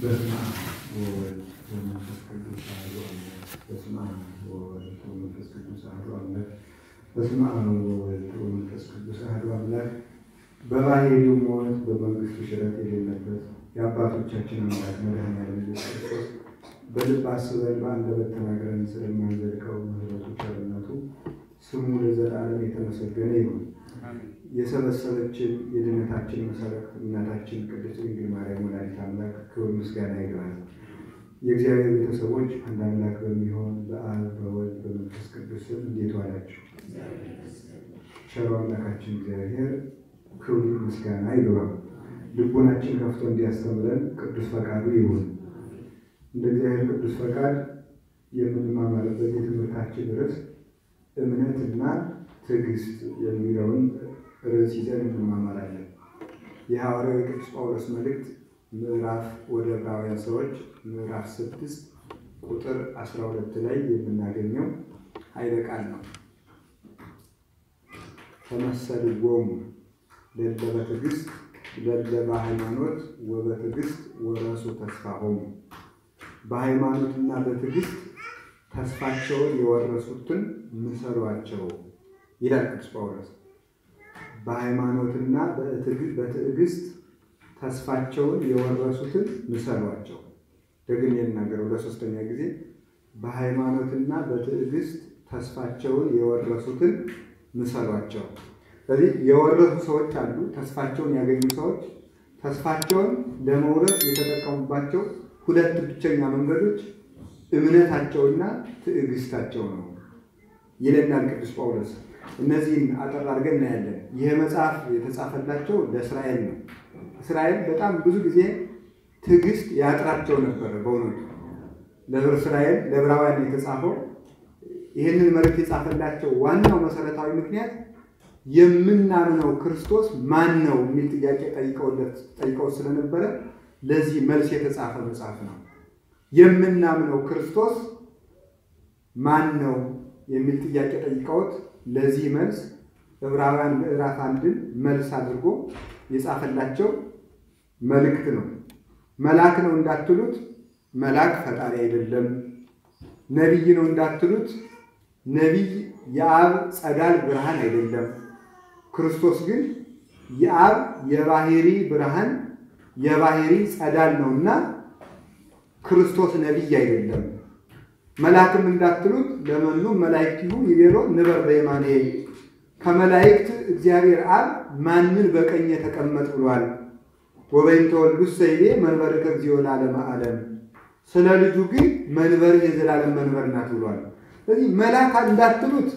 በስመ አብ ወወልድ ወመንፈስ ቅዱስ አሐዱ አምላክ። በስመ አብ ወወልድ ወመንፈስ ቅዱስ አሐዱ አምላክ። በስመ አብ ወወልድ ወመንፈስ ቅዱስ አሐዱ አምላክ። በባሕርዩ ሞት በመንግሥቱ ሽረት የሌለበት የአባቶቻችን አምላክ መድኃኒዓለም ኢየሱስ ክርስቶስ በልብ አስበን በአንደበት ተናግረን ስለማንዘልቀው ምሕረቱ ቸርነቱ ስሙ ለዘላለም የተመሰገነ ይሁን። የሰበሰበችን የድነታችን መሰረት እናታችን ቅድስት ድንግል ማርያም ወላዲተ አምላክ ክብር ምስጋና ይግባል። የእግዚአብሔር ቤተሰቦች አንድ አምላክ በሚሆን በአብ በወልድ በመንፈስ ቅዱስ እንዴት ዋላችሁ? ቸሩ አምላካችን እግዚአብሔር ክብር ምስጋና ይግባል። ልቦናችን ከፍቶ እንዲያስተምረን ቅዱስ ፈቃዱ ይሁን። እንደ እግዚአብሔር ቅዱስ ፈቃድ የምንማማርበት የትምህርታችን ርዕስ እምነትና ትዕግስት የሚለውን ርዕስ ይዘን እንማማራለን። የሐዋርያው ቅዱስ ጳውሎስ መልእክት ምዕራፍ ወደ ዕብራውያን ሰዎች ምዕራፍ 6 ቁጥር 12 ላይ የምናገኘው ኃይለ ቃል ነው። ተመሰልዎሙ ለእለ በትዕግስት ለእለ በሃይማኖት ወበትዕግስት ወረሱ ተስፋሆሙ። በሃይማኖትና በትዕግስት ተስፋቸውን የወረሱትን ምሰሏቸው ይላል ቅዱስ ጳውሎስ። በሃይማኖትና በትዕግስት ተስፋቸውን የወረሱትን ምሰሏቸው። ደግሜ የምናገረው ለሶስተኛ ጊዜ በሃይማኖትና በትዕግስት ተስፋቸውን የወረሱትን ምሰሏቸው። ስለዚህ የወረሱ ሰዎች አሉ፣ ተስፋቸውን ያገኙ ሰዎች። ተስፋቸውን ለመውረስ የተጠቀሙባቸው ሁለት ብቸኛ መንገዶች እምነታቸውና ትዕግስታቸው ነው ይለናል ቅዱስ ጳውሎስ። እነዚህን አጠር አድርገን እናያለን። ይህ መጽሐፍ የተጻፈላቸው ለእስራኤል ነው። እስራኤል በጣም ብዙ ጊዜ ትዕግስት ያጥራቸው ነበር። በእውነቱ ለእስራኤል ለዕብራውያን የተጻፈው ይህንን መልእክት የጻፈላቸው ዋናው መሰረታዊ ምክንያት የምናምነው ክርስቶስ ማን ነው የሚል ጥያቄ ጠይቀው ስለነበረ ለዚህ መልስ የተጻፈ መጽሐፍ ነው። የምናምነው ክርስቶስ ማን ነው የሚል ጥያቄ ጠይቀውት ለዚህ መልስ ዕብራውያን ምዕራፍ 1 መልስ አድርጎ የጻፈላቸው መልእክት ነው። መልአክ ነው እንዳትሉት መልአክ ፈጣሪ አይደለም። ነቢይ ነው እንዳትሉት ነቢይ የአብ ጸዳል ብርሃን አይደለም። ክርስቶስ ግን የአብ የባሕሪ ብርሃን የባሕሪ ጸዳል ነውና ክርስቶስ ነቢይ አይደለም። መልአክም እንዳትሉት ለመኑ መላእክቱ ይቤሎ ንበር በየማኔ። ከመላእክት እግዚአብሔር አብ ማንን በቀኝ ተቀመጥ ብሏል። ወበይንተ ወልዱሰ ይቤ መንበርከ እግዚኦ ለዓለመ ዓለም። ስለ ልጁ ግን መንበር የዘላለም መንበር ናት ብሏል። ስለዚህ መልአክ እንዳትሉት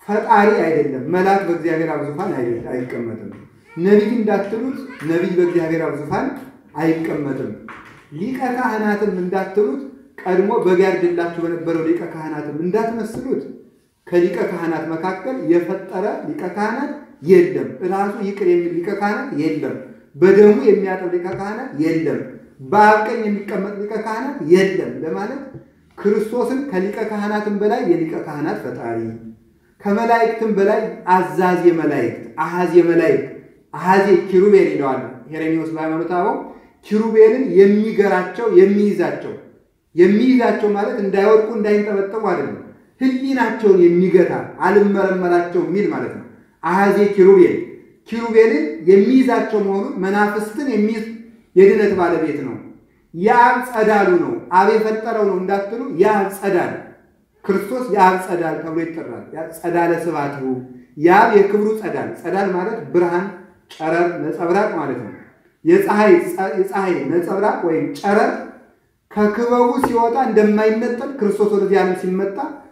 ፈጣሪ አይደለም። መልአክ በእግዚአብሔር አብ ዙፋን አይቀመጥም። ነቢይ እንዳትሉት ነቢይ በእግዚአብሔር አብ ዙፋን አይቀመጥም። ሊቀ ካህናትም እንዳትሉት ቀድሞ በጋርድላችሁ በነበረው ሊቀ ካህናትም እንዳትመስሉት ከሊቀ ካህናት መካከል የፈጠረ ሊቀ ካህናት የለም። ራሱ ይቅር የሚል ሊቀ ካህናት የለም። በደሙ የሚያጥብ ሊቀ ካህናት የለም። በአብ ቀኝ የሚቀመጥ ሊቀ ካህናት የለም ለማለት ክርስቶስን ከሊቀ ካህናትም በላይ የሊቀ ካህናት ፈጣሪ፣ ከመላእክትም በላይ አዛዥ መላእክት አሃዝ መላእክት አሃዝ ኪሩቤል ይለዋል ሄሬኒዮስ በሃይማኖተ አበው። ኪሩቤልን የሚገራቸው የሚይዛቸው ማለት እንዳይወድቁ እንዳይንጠበጠቡ አይደለም፣ ህሊናቸውን የሚገታ አልመረመራቸው የሚል ማለት ነው። አሃዜ ኪሩቤልን የሚይዛቸው መሆኑን መናፍስትን የሚይዝ የድነት ባለቤት ነው። የአብ ጸዳሉ ነው፣ አብ የፈጠረው ነው እንዳትሉ የአብ ጸዳል ክርስቶስ የአብ ጸዳል ተብሎ ይጠራል። ጸዳለ ስብሐቲሁ የአብ የክብሩ ጸዳል ማለት ብርሃን፣ ጨረር፣ ነጸብራቅ ማለት ነው። የፀሐይ ነጸብራቅ ወይም ጨረር ከክበቡ ሲወጣ እንደማይነጠል ክርስቶስ ወደዚህ ዓለም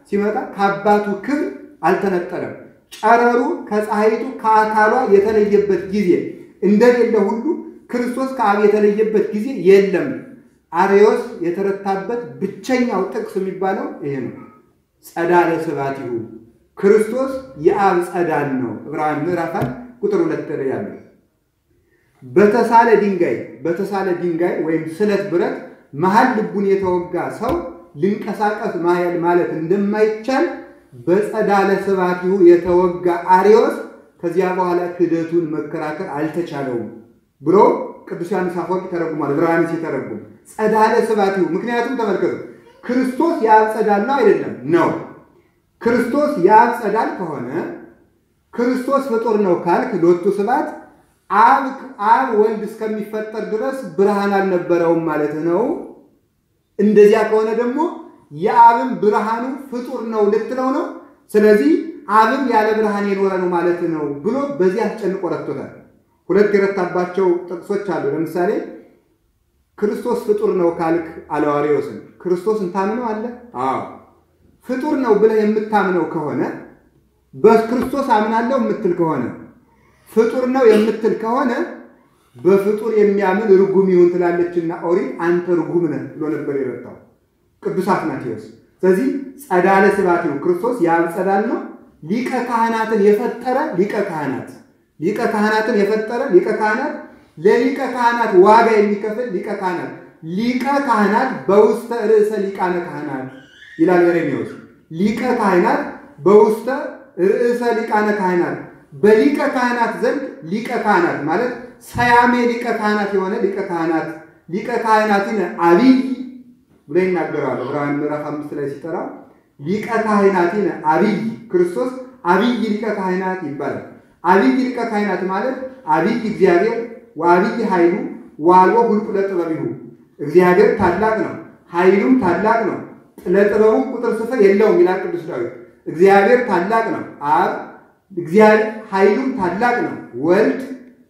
ሲመጣ ከአባቱ ክብር አልተነጠለም። ጨረሩ ከፀሐይቱ ከአካሏ የተለየበት ጊዜ እንደሌለ ሁሉ ክርስቶስ ከአብ የተለየበት ጊዜ የለም። አርዮስ የተረታበት ብቸኛው ጥቅስ የሚባለው ይሄ ነው። ጸዳለ ስብሐቲሁ ክርስቶስ የአብ ጸዳል ነው። ዕብራውያን ምዕራፍ 1 ቁጥር 2 ላይ ያለው በተሳለ ድንጋይ ወይም ስለት ብረት መሃል ልቡን የተወጋ ሰው ሊንቀሳቀስ ማለት እንደማይቻል በጸዳለ ስብሐቲሁ የተወጋ አርዮስ ከዚያ በኋላ ክህደቱን መከራከር አልተቻለውም ብሎ ቅዱስ ዮሐንስ አፈወርቅ ተረጉሟል። ብርሃን ሲተረጉም ጸዳለ ስባቲው ምክንያቱም ተመልከቱ ክርስቶስ የአብ ጸዳል ነው አይደለም ነው። ክርስቶስ የአብ ጸዳል ከሆነ ክርስቶስ ፍጡር ነው ካልክ ሎቱ ስባት አብ ወልድ እስከሚፈጠር ድረስ ብርሃን አልነበረውም ማለት ነው። እንደዚያ ከሆነ ደግሞ የአብም ብርሃኑ ፍጡር ነው ልትለው ነው። ስለዚህ አብም ያለ ብርሃን የኖረ ነው ማለት ነው ብሎ በዚህ አስጨንቆ ረድቶታል። ሁለት የረታባቸው ጥቅሶች አሉ። ለምሳሌ ክርስቶስ ፍጡር ነው ካልክ አለዋሪዎስን ክርስቶስን ታምነው አለ? አዎ ፍጡር ነው ብለህ የምታምነው ከሆነ በክርስቶስ አምናለሁ የምትል ከሆነ ፍጡር ነው የምትል ከሆነ በፍጡር የሚያምን ርጉም ይሁን ትላለችና ኦሪት አንተ ርጉም ነህ ብሎ ነበር የረታው ቅዱስ አትናቴዎስ። ስለዚህ ጸዳለ ስባቲው ክርስቶስ የአብ ጸዳል ነው። ሊቀ ካህናትን የፈጠረ ሊቀ ካህናትን የፈጠረ ሊቀ ካህናት ለሊቀ ካህናት ዋጋ የሚከፍል ሊቀ ካህናት በውስተ ርዕሰ ሊቃነ ካህናት ይላል ኤሬሚያስ። ሊቀ ካህናት በውስተ ርዕሰ ሊቃነ ካህናት በሊቀ ካህናት ዘንድ ሊቀ ካህናት ማለት ሰያሜ ሊቀ ካህናት የሆነ ሊቀ ካህናትን አብይ ብሎ ይናገራል። ዕብራውያን ምዕራፍ 5 ላይ ሲጠራ ሊቀ ካህናትን አብይ ክርስቶስ አብይ ሊቀ ካህናት ይባላል። አብይ ሊቀ ካህናት ማለት አብይ እግዚአብሔር ወአብይ ኃይሉ ወአልቦ ሁልቁ ለጥበቢሁ እግዚአብሔር ታላቅ ነው፣ ኃይሉም ታላቅ ነው፣ ለጥበቡ ቁጥር ስፍር የለውም ይላል ቅዱስ ዳዊት። እግዚአብሔር ታላቅ ነው፣ አብ እግዚአብሔር ኃይሉም ታላቅ ነው፣ ወልድ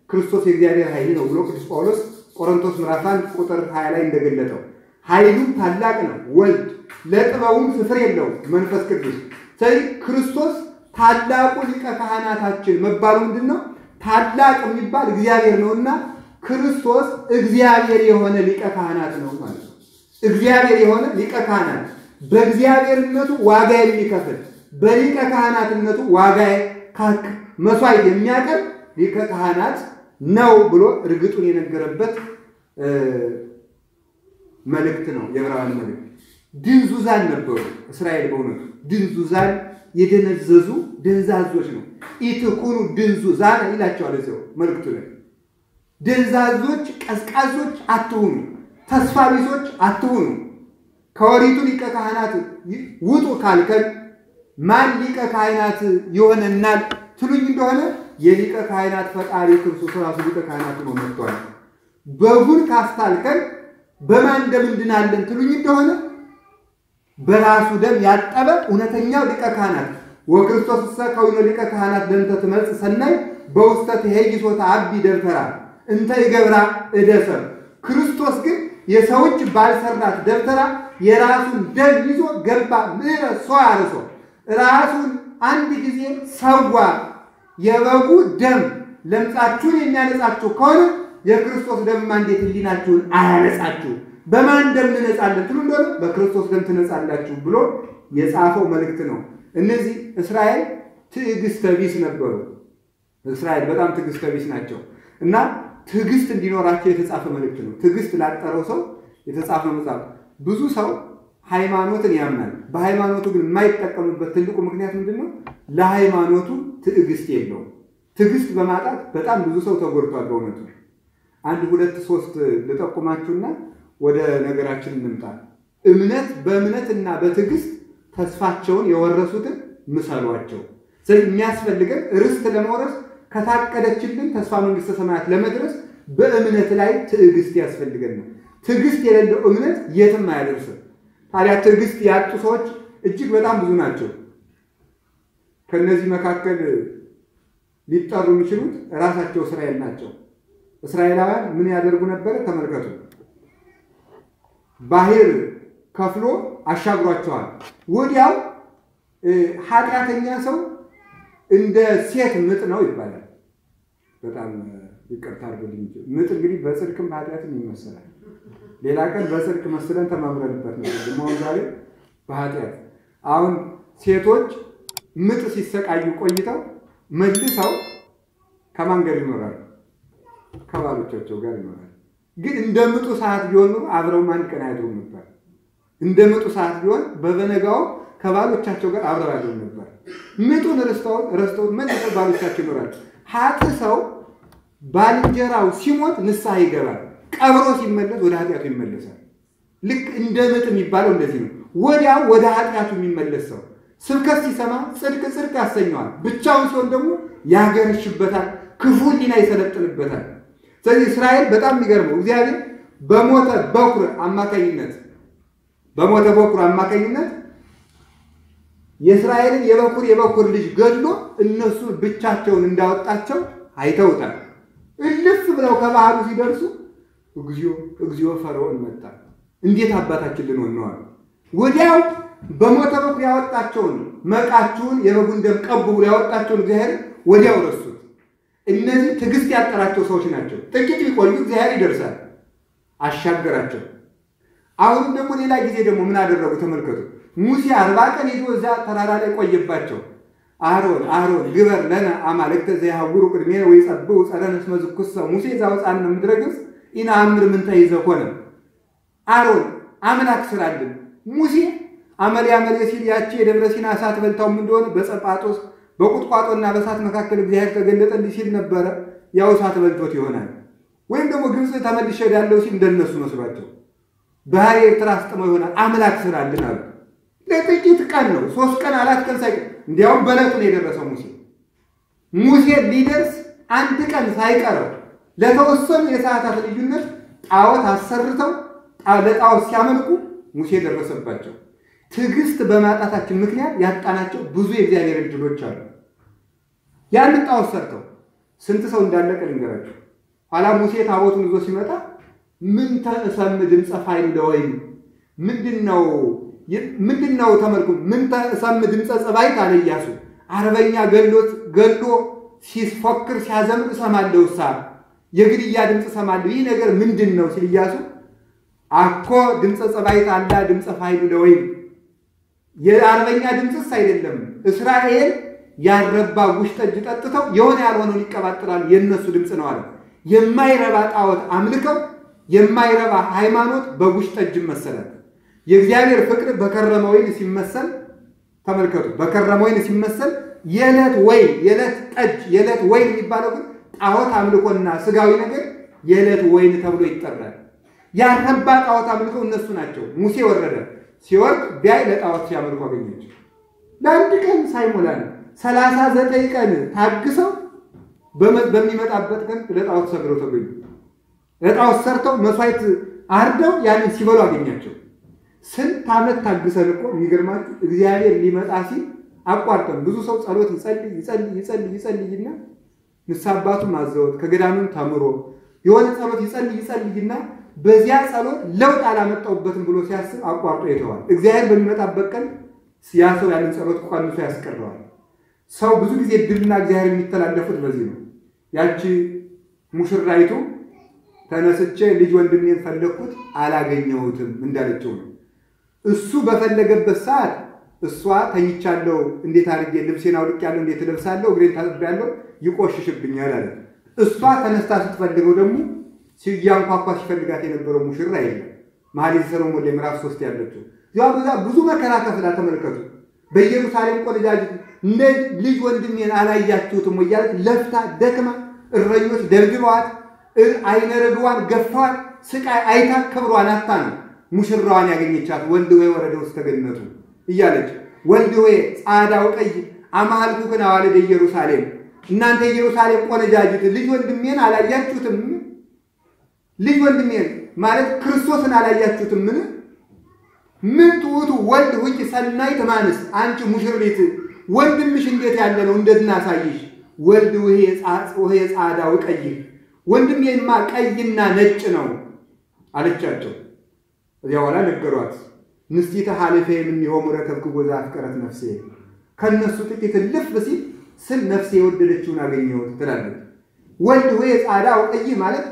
ክርስቶስ የእግዚአብሔር ኃይል ነው ብሎ ቅዱስ ጳውሎስ ቆሮንቶስ ምዕራፍ 1 ቁጥር 20 ላይ እንደገለጠው ኃይሉም ታላቅ ነው፣ ወልድ ለጥበቡም ስፍር የለውም መንፈስ ቅዱስ። ስለዚህ ክርስቶስ ታላቁ ሊቀ ካህናታችን መባሉ ምንድነው? ታላቅ የሚባል እግዚአብሔር ነውና ክርስቶስ እግዚአብሔር የሆነ ሊቀ ካህናት ነው ማለት ነው። እግዚአብሔር የሆነ ሊቀ ካህናት በእግዚአብሔርነቱ ዋጋ የሚከፍል በሊቀ ካህናትነቱ ዋጋ መስዋዕት የሚያቀርብ ሊቀ ካህናት ነው ብሎ እርግጡን የነገረበት መልእክት ነው የዕብራውያን መልእክት። ድንዙዛን ነበሩ እስራኤል በእውነቱ ድንዙዛን የደነዘዙ ደንዛዞች ነው። ኢትኩኑ ድንዙዛን ይላቸዋል እዚያው መልእክቱ ላይ። ደንዛዞች ቀዝቃዞች አትሁኑ፣ ተስፋ ቢሶች አትሁኑ። ከወሪቱ ሊቀ ካህናት ውጡ ካልከን ማን ሊቀ ካህናት ይሆነናል ትሉኝ እንደሆነ የሊቀ ካህናት ፈጣሪ ክርስቶስ ራሱ ሊቀ ካህናት ነው መጥቷል። በጉን ካስታልከን በማን ደም እንድናለን ትሉኝ እንደሆነ በራሱ ደም ያጠበ እውነተኛው ሊቀ ካህናት ወክርስቶስ ሰከውነ ሊቀ ካህናት ለእንተ ትመጽእ ሰናይ በውስተ ትሄይሶተ አቢ ደብተራ እንተ ይገብራ እደሰብ። ክርስቶስ ግን የሰዎች ባልሰራት ደብተራ የራሱን ደም ይዞ ገባ ምሕረት ሰው አርሶ ራሱን አንድ ጊዜ ሰዋ። የበጉ ደም ለምጻችሁን የሚያነጻችሁ ከሆነ የክርስቶስ ደም እንዴት ህሊናችሁን አያነጻችሁ? በማን ደም እንነጻለን ትሉ እንደሆነ በክርስቶስ ደም ትነጻላችሁ ብሎ የጻፈው መልእክት ነው። እነዚህ እስራኤል ትዕግስተ ቢስ ነበሩ። እስራኤል በጣም ትዕግስተ ቢስ ናቸው እና ትዕግስት እንዲኖራቸው የተጻፈ መልእክት ነው። ትዕግስት ላጠረው ሰው የተጻፈ መጽሐፍ። ብዙ ሰው ሃይማኖትን ያምናል፣ በሃይማኖቱ ግን የማይጠቀምበት ትልቁ ምክንያት ምንድነው? ለሃይማኖቱ ትዕግስት የለውም። ትዕግስት በማጣት በጣም ብዙ ሰው ተጎድቷል በእውነቱ። አንድ ሁለት ሶስት ልጠቁማችሁና ወደ ነገራችን እንምጣ። በእምነትና በትዕግስት ተስፋቸውን የወረሱትን ምሰሏቸው። ስለዚህ የሚያስፈልገን ርስት ለመውረስ ከታቀደችልን ተስፋ መንግስተ ሰማያት ለመድረስ በእምነት ላይ ትዕግስት ያስፈልገናል። ትዕግስት የሌለው እምነት የትም አያደርስም። ታዲያ ትዕግስት ያጡ ሰዎች እጅግ በጣም ብዙ ናቸው። ከነዚህ መካከል ሊጠሩ የሚችሉት ራሳቸው እስራኤል ናቸው። እስራኤላውያን ምን ያደርጉ ነበር? ተመልከቱ። ባህር ከፍሎ አሻግሯቸዋል። ወዲያው ኃጢአተኛ ሰው እንደ ሴት ምጥ ነው ይባላል። በጣም ይቅርታ አድርጉልኝ። ምጥ እንግዲህ በጽድቅም በኃጢአትም ይመስላል። ሌላ ቀን በጽድቅ መስለን ተማምረንበት ነው። ደግሞ ዛሬ በኃጢአት አሁን ሴቶች ምጥ ሲሰቃዩ ቆይተው መልሰው ከማን ጋር ይኖራሉ? ከባሎቻቸው ጋር ይኖራሉ። ግን እንደምጡ ሰዓት ቢሆን አብረው አንድ ቀን አያድሩም ነበር። እንደምጡ ሰዓት ቢሆን በበነጋው ከባሎቻቸው ጋር አብረው ያድሩ ነበር። ምጡን ረስተው መልሰው ባሎቻቸው ይኖራሉ። ኃጥእ ሰው ባልንጀራው ሲሞት ንስሐ ይገባል ቀብሮ ሲመለስ ወደ ኃጢአቱ ይመለሳል ልክ እንደ ምጥ የሚባለው እንደዚህ ነው ወዲያው ወደ ኃጢአቱ የሚመለስ ሰው ስብከት ሲሰማ ጽድቅ ያሰኘዋል ብቻውን ሲሆን ደግሞ ያገርሽበታል ክፉ ሊና ይሰለጥንበታል ስለዚህ እስራኤል በጣም የሚገርመው እግዚአብሔር በሞተ በኩር አማካኝነት የእስራኤልን የበኩር ልጅ ገድሎ እነሱ ብቻቸውን እንዳወጣቸው አይተውታል እልፍ ብለው ከባህሩ ሲደርሱ እግዚኦ ፈርዖን መጣ እንዴት አባታችን ልንሆን ነው ወዲያው በሞተ በኩር ያወጣቸውን መቃቸውን የበጉን ደም ቀቡ ብሎ ያወጣቸውን እግዚአብሔር ወዲያው ረሱት እነዚህ ትዕግስት ያጠራቸው ሰዎች ናቸው ጥቂት ቢቆዩ እግዚአብሔር ይደርሳል አሻገራቸው አሁን ደግሞ ሌላ ጊዜ ደግሞ ምን አደረጉ ተመልከቱ ሙሴ 40 ቀን ሄዶ እዛ ተራራ ላይ ቆየባቸው አሮን ግበር ለና አማልክተ ዘያውሩ ቅድሜ ወይጸብኡ ጸረን እስመ ዝኩሰ ሙሴ ዛውፃን ምድረግስ ኢና አምር ምን ተይዘኮነ አሮን አምላክ ስራልን ሙሴ አመሊያ ሲል ያቺ የደብረ ሲና እሳት በልታው እንደሆነ በጸጳጦስ በቁጥቋጦና በእሳት መካከል እግዚአብሔር ተገለጠልኝ ሲል ነበር ያው እሳት በልቶት ይሆናል ወይም ደግሞ ግብጽ ተመልሼ ያለው ሲል እንደነሱ መስሏቸው ባህር ኤርትራ አስጥመው ይሆናል አምላክ ስራልን አሉ ለጥቂት ቀን ነው 3 ቀን 4 ቀን ሳይቀር እንዲያው በለቱ ነው የደረሰው ሙሴ ሊደርስ አንድ ቀን ሳይቀረው ለተወሰኑ የሰዓታት ልዩነት ጣዖት አሰርተው ለጣዖት ሲያመልኩ ሙሴ ደረሰባቸው ትዕግስት በማጣታችን ምክንያት ያጣናቸው ብዙ የእግዚአብሔር ልጆች አሉ ያን ጣዖት ሰርተው ስንት ሰው እንዳለቀ ልንገራችሁ ኋላ ሙሴ ታቦቱን ይዞ ሲመጣ ምን ተሰም ድምጽ ፋይል ለወይም ምንድነው ተመልኩ ምን ተሰም ድምጽ ጸባይ ታለ ኢያሱ አርበኛ ገሎ ሲፎክር ሲያዘምር ሰማለው የግድያ ድምጽ ሰማለው ይህ ነገር ምንድነው ሲል ኢያሱ አኮ ድምጽ ጸባይ ታላ ድምጽ ፋይል ለወይም የአርበኛ ድምጽስ አይደለም እስራኤል ያረባ ጉሽ ጠጅ ጠጥተው የሆነ ያልሆነው ይቀባጥራል የነሱ ድምጽ ነው አለ የማይረባ ጣዖት አምልከው የማይረባ ሃይማኖት በጉሽ ጠጅ መሰለ የእግዚአብሔር ፍቅር በከረመው ወይን ሲመሰል ተመልከቱ በከረመው ወይን ሲመሰል የለት ጠጅ የለት ወይን የሚባለው ጣዖት አምልኮና ስጋዊ ነገር የለት ወይን ተብሎ ይጠራል ያረባ ጣዖት አምልከው እነሱ ናቸው ሙሴ ወረደ ሲወርድ ቢያይ ለጣዖት ሲያመልኩ አገኘች ለአንድ ቀን ሳይሞላል 39 ቀን ታግሰው በሚመጣበት ቀን ለጣዖት ሰግደው ተገኙ ለጣዖት ሰርተው መስዋዕት አርደው ያንን ሲበሉ አገኛቸው ስንት ዓመት ታግሰን እኮ የሚገርማችሁ እግዚአብሔር ሊመጣ ሲል አቋርጠን ብዙ ሰው ጸሎት ይጸልይና ንሳባቱ ማዘውት ከገዳሙም ተምሮ የሆነ ጸሎት ይጸልይና በዚያ ጸሎት ለውጥ አላመጣውበትም ብሎ ሲያስብ አቋርጦ ይተዋል እግዚአብሔር በሚመጣበት ቀን ሲያሰው ያንን ጸሎት ቆንሶ ያስቀረዋል ሰው ብዙ ጊዜ ድልና እግዚአብሔር የሚተላለፉት በዚህ ነው ያቺ ሙሽራይቱ ተነስቼ ልጅ ወንድሜን ፈለኩት አላገኘሁትም እንዳለችው ነው እሱ በፈለገበት ሰዓት እሷ ተኝቻለሁ እንዴት አርጌ ልብሴን አውልቄያለሁ እንዴት ለብሳለሁ እግሬን ታጥቤያለሁ ይቆሽሽብኛል አለ እሷ ተነስታ ስትፈልገው ደግሞ ሲያንኳኳ ሲፈልጋት የነበረው ሙሽራ አይደለም መኃልየ ሰሎሞን ላይ ምዕራፍ 3 ያለችው ያው ብዙ መከራ ከፍላ ተመልከቱ በኢየሩሳሌም ቆልጃጅ ልጅ ወንድሜን አላያችሁትም ወያለች ለፍታ ደክማ እረኞች ደብድበዋት አይነረግዋን ገፋዋት ስቃይ አይታ ክብሯን አጣ ነው ሙሽራዋን ያገኘቻት ወልድ ወይ ወረደ ውስጥ ተገነቱ እያለች ወልድ ወይ ጻዳው ቀይ አማልኩከና ዋለደ ኢየሩሳሌም እናንተ ኢየሩሳሌም ቆልጃጅት ልጅ ወንድሜን አላያችሁትም ልጅ ወንድሜን ማለት ክርስቶስን አላያችሁትም ምን ትውቱ ወልድ ወይ ሰናይ ተማንስ አንቺ ሙሽሪት ወንድምሽ እንዴት ያለ ነው እንደናሳይሽ ወልድ ወይ ጻዳው ቀይ ወንድሜማ ቀይና ነጭ ነው አለቻቸው እዚያው ላይ ነገሯት ንስቲተ ሐለፈ የሚሆን ረከብኩ ወዛ አፍቀረት ነፍሴ ከነሱ ጥቂት ልፍ ሲል ነፍሴ የወደደችውን አገኘው ትላለች ወልድ ወይ ጻዳው ቀይ ማለት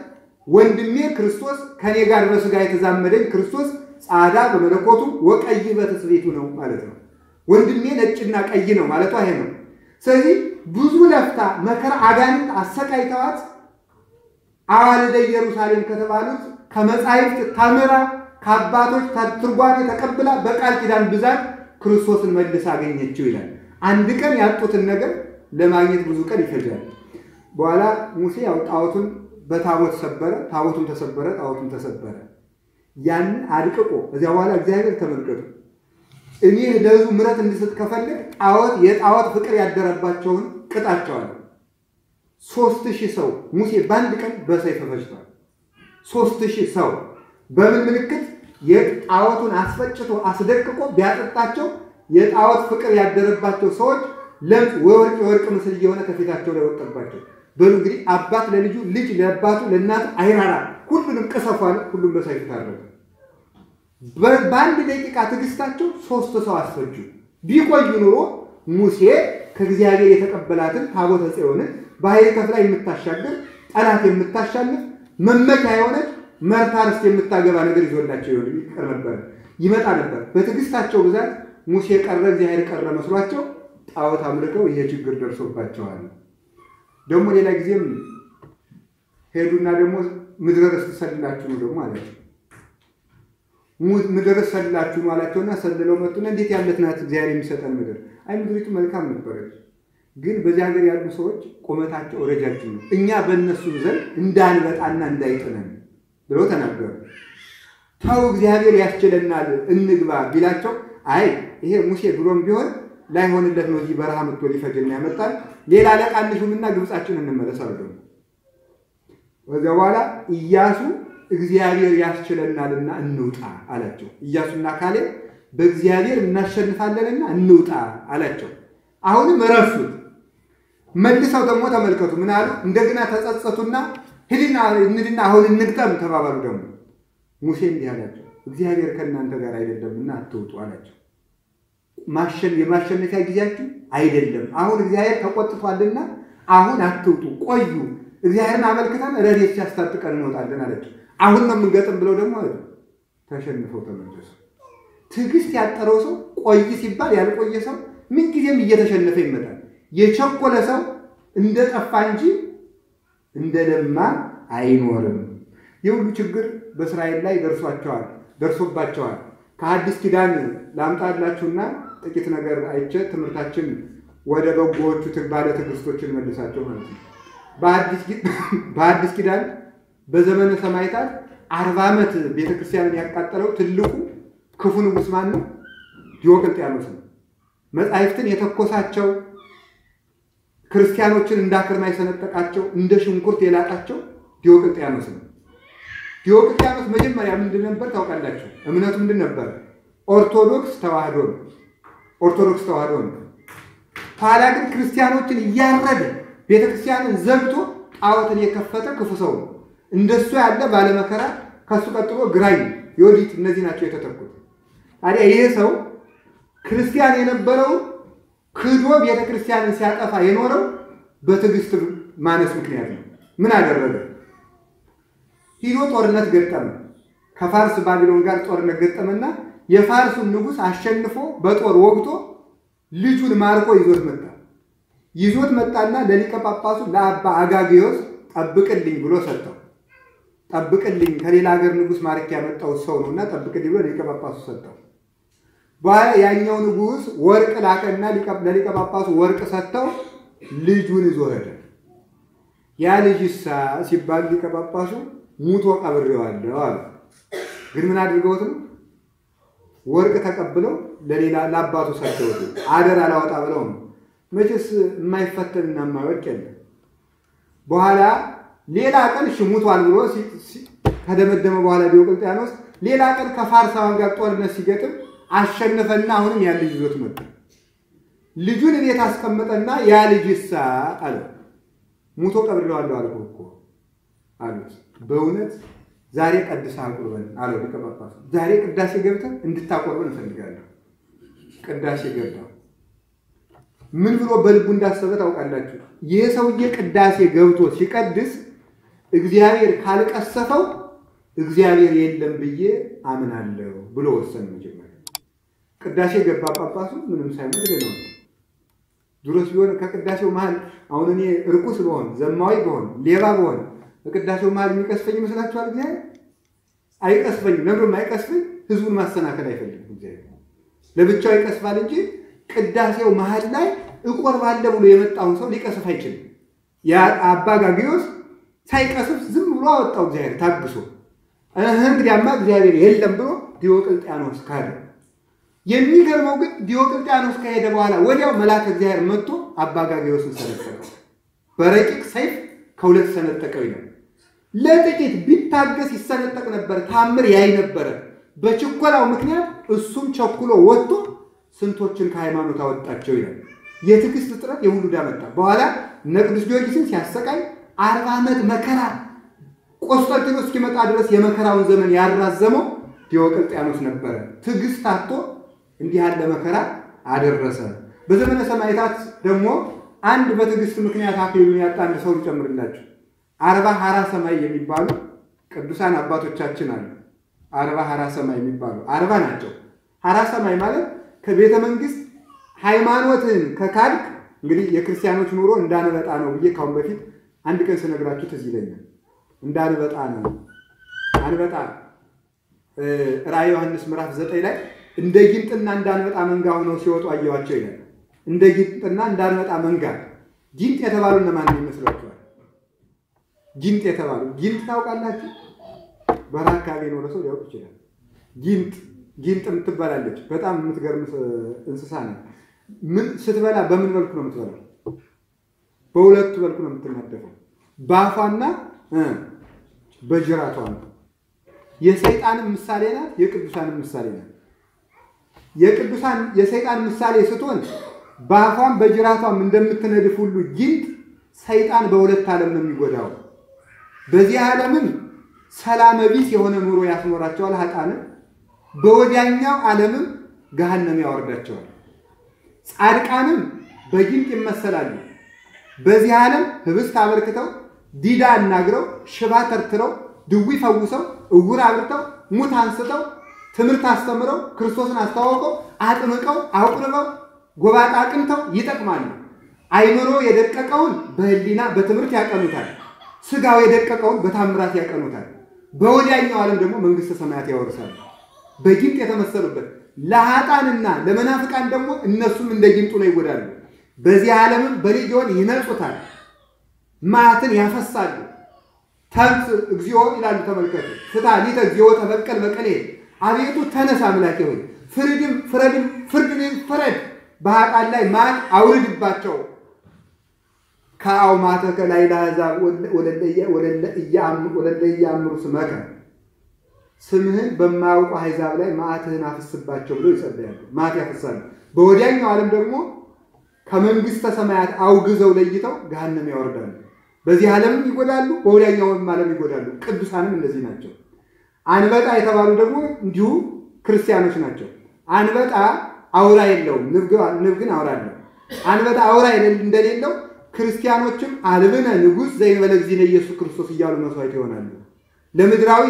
ወንድሜ ክርስቶስ ከኔ ጋር በስጋ የተዛመደኝ ክርስቶስ ጻዳ በመለኮቱ ወቀይ በተስቤቱ ነው ማለት ነው ወንድሜ ነጭና ቀይ ነው ማለት ይሄ ነው ስለዚህ ብዙ ለፍታ መከራ አጋንንት አሰቃይተዋት አዋልደ ኢየሩሳሌም ከተባሉት ከመጻሕፍት ተምራ ከአባቶች ትርጓሜ ተቀብላ በቃል ኪዳን ብዛት ክርስቶስን መልሳ አገኘችው ይላል አንድ ቀን ያጡትን ነገር ለማግኘት ብዙ ቀን ይፈጃል በኋላ ሙሴ ያው ጣዖቱን በታቦት ሰበረ፣ ታቦቱን ተሰበረ፣ ጣዖቱን ተሰበረ። ያን አድቅቆ እዚያ በኋላ እግዚአብሔር ተመልከቱ እኔ ለዙ ምረት እንድሰጥ ከፈለግ የጣዖት ፍቅር ያደረባቸውን ቅጣቸዋለሁ። 3000 ሰው ሙሴ ባንድ ቀን በሰይፍ ፈጅቷል። 3000 ሰው በምን ምልክት የጣዖቱን አስፈጭቶ አስደቅቆ ቢያጠጣቸው የጣዖት ፍቅር ያደረባቸው ሰዎች ወርቅ ምስል እየሆነ ከፊታቸው ላይ ወጣባቸው። በሉ እንግዲህ አባት ለልጁ ልጅ ለአባቱ ለእናቱ አይራራ ሁሉንም ቀሰፋል። ሁሉም በሰይፍ ታረዱ። በአንድ ደቂቃ ትግስታቸው 3 ሰው አስፈጁ። ቢቆዩ ኑሮ ሙሴ ከእግዚአብሔር የተቀበላትን ታቦተ ጽዮንን ባህር ከፍላ የምታሻገር ጠላት የምታሻልፍ መመኪያ የሆነች መርታርስ የምታገባ ነገር ይዞላቸው ይቀር ነበር ይመጣ ነበር። በትግስታቸው ብዛት ሙሴ ቀረ እግዚአብሔር ቀረ መስሏቸው ጣዖት አምልከው ይሄ ችግር ደርሶባቸዋል። ደግሞ ሌላ ጊዜም ሄዱና ደግሞ ምድረ ርስት ሰልላችሁ ነው ደግሞ አላቸው። ምድረ ርስት ሰልላችሁ ነው አላቸውና ሰልለው መጡና እንዴት ያለት ናት እግዚአብሔር የሚሰጠን ምድር? አይ ምድሪቱ መልካም ነበረች፣ ግን በዚህ ሀገር ያሉ ሰዎች ቁመታቸው ረጃጅም ነው፣ እኛ በእነሱ ዘንድ እንዳንበጣና እንዳይጥነን ብለው ተናገሩ። ታው እግዚአብሔር ያስችለናል እንግባ ቢላቸው አይ ይሄ ሙሴ ድሮም ቢሆን ላይሆንለት ነው እዚህ በረሃ መጥቶ ሊፈጅና ያመጣል፣ ሌላ ለቃንሹምና ግብጻችን እንመለሳለን ደግሞ። ወዲያ በኋላ ኢያሱ እግዚአብሔር ያስችለናልና እንውጣ አላቸው። ኢያሱና ካሌብ በእግዚአብሔር እናሸንፋለንና እንውጣ አላቸው። አሁንም ረሱት። መልሰው ደግሞ ተመልከቱ ምን አሉ? እንደገና ተጸጸቱና እንድና አሁን እንግጠም ተባባሉ። ደግሞ ሙሴ እንዲህ አላቸው እግዚአብሔር ከእናንተ ጋር አይደለምና አትውጡ አላቸው። የማሸነፊያ ጊዜያችሁ አይደለም፣ አሁን እግዚአብሔር ተቆጥቷልና አሁን አትውጡ፣ ቆዩ፣ እግዚአብሔርን አመልክተን ረድኤት ሲያስታጥቀን እንወጣለን አላቸው። አሁን ነው የምንገጥም ብለው ደግሞ ተሸንፈው ተመለሱ። ትዕግስት ያጠረው ሰው ቆይ ሲባል ያልቆየ ሰው ምን ጊዜም እየተሸነፈ ይመጣል። የቸኮለ ሰው እንደጠፋ እንጂ እንደለማ አይኖርም። የሁሉ ችግር በእስራኤል ላይ ደርሶባቸዋል። ከአዲስ ኪዳን ላምጣላችሁና ጥቂት ነገር አይቼ ትምህርታችን ወደ በጎዎቹ ባለ ትዕግስቶችን መልሳቸው ማለት ነው። በአዲስ ኪዳን በዘመነ ሰማዕታት 40 ዓመት ቤተክርስቲያንን ያቃጠለው ትልቁ ክፉ ንጉስ ማን ነው? ዲዮቅልጥያኖስ ነው። መጻሕፍትን የተኮሳቸው ክርስቲያኖችን እንዳከርማ የሰነጠቃቸው እንደ ሽንኩርት የላጣቸው ዲዮቅልጥያኖስ ነው። ዲዮቅልጥያኖስ መጀመሪያ ምንድን ነበር ታውቃላችሁ? እምነቱ ምንድን ነበር? ኦርቶዶክስ ተዋህዶ ነው። ኋላ ግን ክርስቲያኖችን እያረደ ቤተክርስቲያንን ዘግቶ ጣዖትን የከፈተ ክፉ ሰው ነው። እንደሱ ያለ ባለመከራ ከሱ ቀጥሎ ግራኝ ዮዲት እነዚህ ናቸው የተተኩት። ታዲያ ይሄ ሰው ክርስቲያን የነበረው ክዶ ቤተክርስቲያንን ሲያጠፋ የኖረው በትዕግስት ማነስ ምክንያት ነው። ምን አደረገ? ሂዶ ጦርነት ገጠመ። ከፋርስ ባቢሎን ጋር ጦርነት ገጠመና የፋርሱን ንጉስ አሸንፎ በጦር ወግቶ ልጁን ማርኮ ይዞት መጣና ለሊቀ ጳጳሱ ለአባ አጋግዮስ ጠብቅልኝ ብሎ ሰጠው። ጠብቅልኝ ከሌላ ሀገር ንጉስ ማርክ ያመጣው ሰው ነውና ጠብቅልኝ ብሎ ለሊቀ ጳጳሱ ሰጠው። በኋላ ያኛው ንጉስ ወርቅ ላከና ለሊቀ ጳጳሱ ወርቅ ሰጠው። ልጁን ይዞ ሄደ። ያ ልጅሳ ሲባል ሊቀ ጳጳሱ ሙቶ ቀብሬዋለሁ አለ። ግን ምን አድርገውት ነው? ወርቅ ተቀብለው ለሌላ ለአባቱ ሰጥተውት አደራ ላወጣ ብለው ነው። መቼስ የማይፈተንና የማይወድቅ የለም። በኋላ ሌላ ቀን ሙቷል ብሎ ከደመደመ በኋላ ዲዮቅልጥያኖስ ሌላ ቀን ከፋርሳውያን ጋር ጦርነት ሲገጥም አሸነፈና አሁንም ያ ልጅ ይዞት መጣ። ልጁን ቤት አስቀመጠና ያ ልጅሳ አለ ሙቶ ቀብሬዋለሁ አልኩህ እኮ አሉት። በእውነት ዛሬ ቀድሳ አቁርበን አለው ሊቀ ጳጳሱ። ዛሬ ቅዳሴ ገብተን እንድታቆርበን እንፈልጋለን። ቅዳሴ ገብተው ምን ብሎ በልቡ እንዳሰበ ታውቃላችሁ? ይሄ ሰውዬ ቅዳሴ ገብቶ ሲቀድስ እግዚአብሔር ካልቀሰፈው እግዚአብሔር የለም ብዬ አምናለሁ ብሎ ወሰነ። መጀመሪያ ቅዳሴ ገባ ጳጳሱ ምንም ሳይመድ ነው። ድሮስ ቢሆን ከቅዳሴው መሃል አሁን እኔ ርኩስ በሆን ዘማዊ በሆን ሌባ በሆን ከቅዳሴው መሃል የሚቀስፈኝ መስላችኋል? እግዚአብሔር አይቀስፈኝም። ለምን አይቀስፈኝ? ህዝቡን ማሰናከል አይፈልግም። እግዚአብሔር ለብቻው ይቀስፋል እንጂ ቅዳሴው መሃል ላይ እቆርባለሁ ብሎ የመጣውን ሰው ሊቀስፍ አይችልም። ያ አባ ጋግዮስ ሳይቀስፍ ዝም ብሎ አወጣው እግዚአብሔር ታግሶ። እንግዲያማ እግዚአብሔር የለም ብሎ ዲዮቅልጥያኖስ ካደ። የሚገርመው ግን ዲዮቅልጥያኖስ ከሄደ በኋላ ወዲያው መልአከ እግዚአብሔር መጥቶ አባ ጋግዮስን ሰነጠቀው። በረቂቅ ሰይፍ ከሁለት ሰነጠቀው ይላል። ለጥቂት ቢታገስ ይሰነጠቅ ነበር፣ ታምር ያይ ነበር። በችኮላው ምክንያት እሱም ቸኩሎ ወጥቶ ስንቶችን ከሃይማኖት አወጣቸው ይላል። የትዕግስት ጥረት የሁሉ ዳመጣ። በኋላ ቅዱስ ጊዮርጊስን ሲያሰቃይ 40 ዓመት መከራ ቆስጠንጢኖስ እስኪመጣ ድረስ የመከራውን ዘመን ያራዘመው ዲዮቅልጥያኖስ ነበር። ትዕግስት አጥቶ እንዲህ ያለ መከራ አደረሰ። በዘመነ ሰማዕታት ደግሞ አንድ በትዕግስት ምክንያት አክሊሉን ያጣ አንድ ሰው ጨምርላችሁ 40 ሐራ ሰማይ የሚባሉ ቅዱሳን አባቶቻችን አሉ። 40 ሐራ ሰማይ የሚባሉ 40 ናቸው። ሐራ ሰማይ ማለት ከቤተ መንግስት ሃይማኖትን ከካድክ እንግዲህ የክርስቲያኖች ኑሮ እንዳንበጣ ነው ብዬ ካሁን በፊት አንድ ቀን ስነግራችሁ ትዝ ይለኛል። እንዳንበጣ ነው። አንበጣ ራዕየ ዮሐንስ ምዕራፍ 9 ላይ እንደ ጊንጥና እንዳንበጣ መንጋ ሆነው ሲወጡ አየዋቸው ይላል። እንደ ጊንጥና እንዳንበጣ መንጋ። ጊንጥ የተባሉ እነማን ይመስላችኋል? ጊንጥ የተባሉ ጊንጥ ታውቃላችሁ? በራካቤ ነው ለሰው ሊያውቅ ይችላል። ጊንጥ የምትበላለች በጣም የምትገርም እንስሳ ነው። ምን ስትበላ በምን መልኩ ነው የምትበላው? በሁለት መልኩ ነው የምትናደፈው፣ በአፏና በጅራቷ ነው። የሰይጣን ምሳሌ ናት፣ የቅዱሳን ምሳሌ ናት። የሰይጣን ምሳሌ ስትሆን በአፏም በጅራቷም እንደምትነድፍ ሁሉ ጊንጥ ሰይጣን በሁለት ዓለም ነው የሚጎዳው። በዚህ ዓለምም ሰላም ቢስ የሆነ ኑሮ ያስኖራቸዋል ኃጥአንን፣ በወዲያኛው ዓለምም ገሃነም ያወርዳቸዋል። ጻድቃንም በጊንጥ ይመሰላሉ። በዚህ ዓለም ህብስት አበርክተው፣ ዲዳ አናግረው፣ ሽባ ተርትረው፣ ድዊ ፈውሰው፣ እውር አብርተው፣ ሙት አንስተው፣ ትምህርት አስተምረው፣ ክርስቶስን አስተዋውቀው፣ አጥምቀው፣ አቁርበው፣ ጎባጣ አቅንተው ይጠቅማሉ። አይምሮ የደቀቀውን በህሊና በትምህርት ያቀኑታል። ስጋው የደቀቀውን በታምራት ያቀኑታል። በወዲያኛው ዓለም ደግሞ መንግስተ ሰማያት ያወርሳሉ። በጊንጥ የተመሰሉበት ለኃጥአንና ለመናፍቃን ደግሞ እነሱም እንደ ጊንጡ ነው ይጎዳሉ። በዚህ ዓለምም በልጆን ይነጹታል፣ ማዕትን ያፈሳሉ። ተንስ እግዚኦ ይላሉ። ተመልከቱ። ፍትሐ ሊተ እግዚኦ ተበቀል በቀሌ፣ አቤቱ ተነሳ አምላኬ ሆይ ፍርድን ፍረድ፣ በኃጥአን ላይ ማዕት አውርድባቸው። ከአውማተከ ላይ ለአሕዛብ ወለለ ኢያእምሩ ስመከ፣ ስምህን በማያውቁ አሕዛብ ላይ ማዕትህን አፍስባቸው ብሎ ይጸልያሉ። ማዕት ያፈሳሉ። በወዲያኛው ዓለም ደግሞ ከመንግስተ ሰማያት አውግዘው ለይተው ገሃነም ያወርዳሉ። በዚህ ዓለምም ይጎዳሉ፣ በወዲያኛውም ዓለም ይጎዳሉ። ቅዱሳንም እንደዚህ ናቸው። አንበጣ የተባሉ ደግሞ እንዲሁ ክርስቲያኖች ናቸው። አንበጣ አውራ የለውም፣ ንብ ግን አውራ አለው። አንበጣ አውራ እንደሌለው ክርስቲያኖችም አልብነ ንጉሥ ዘእንበለ እግዚእነ ኢየሱስ ክርስቶስ እያሉ መስዋዕት ይሆናሉ። ለምድራዊ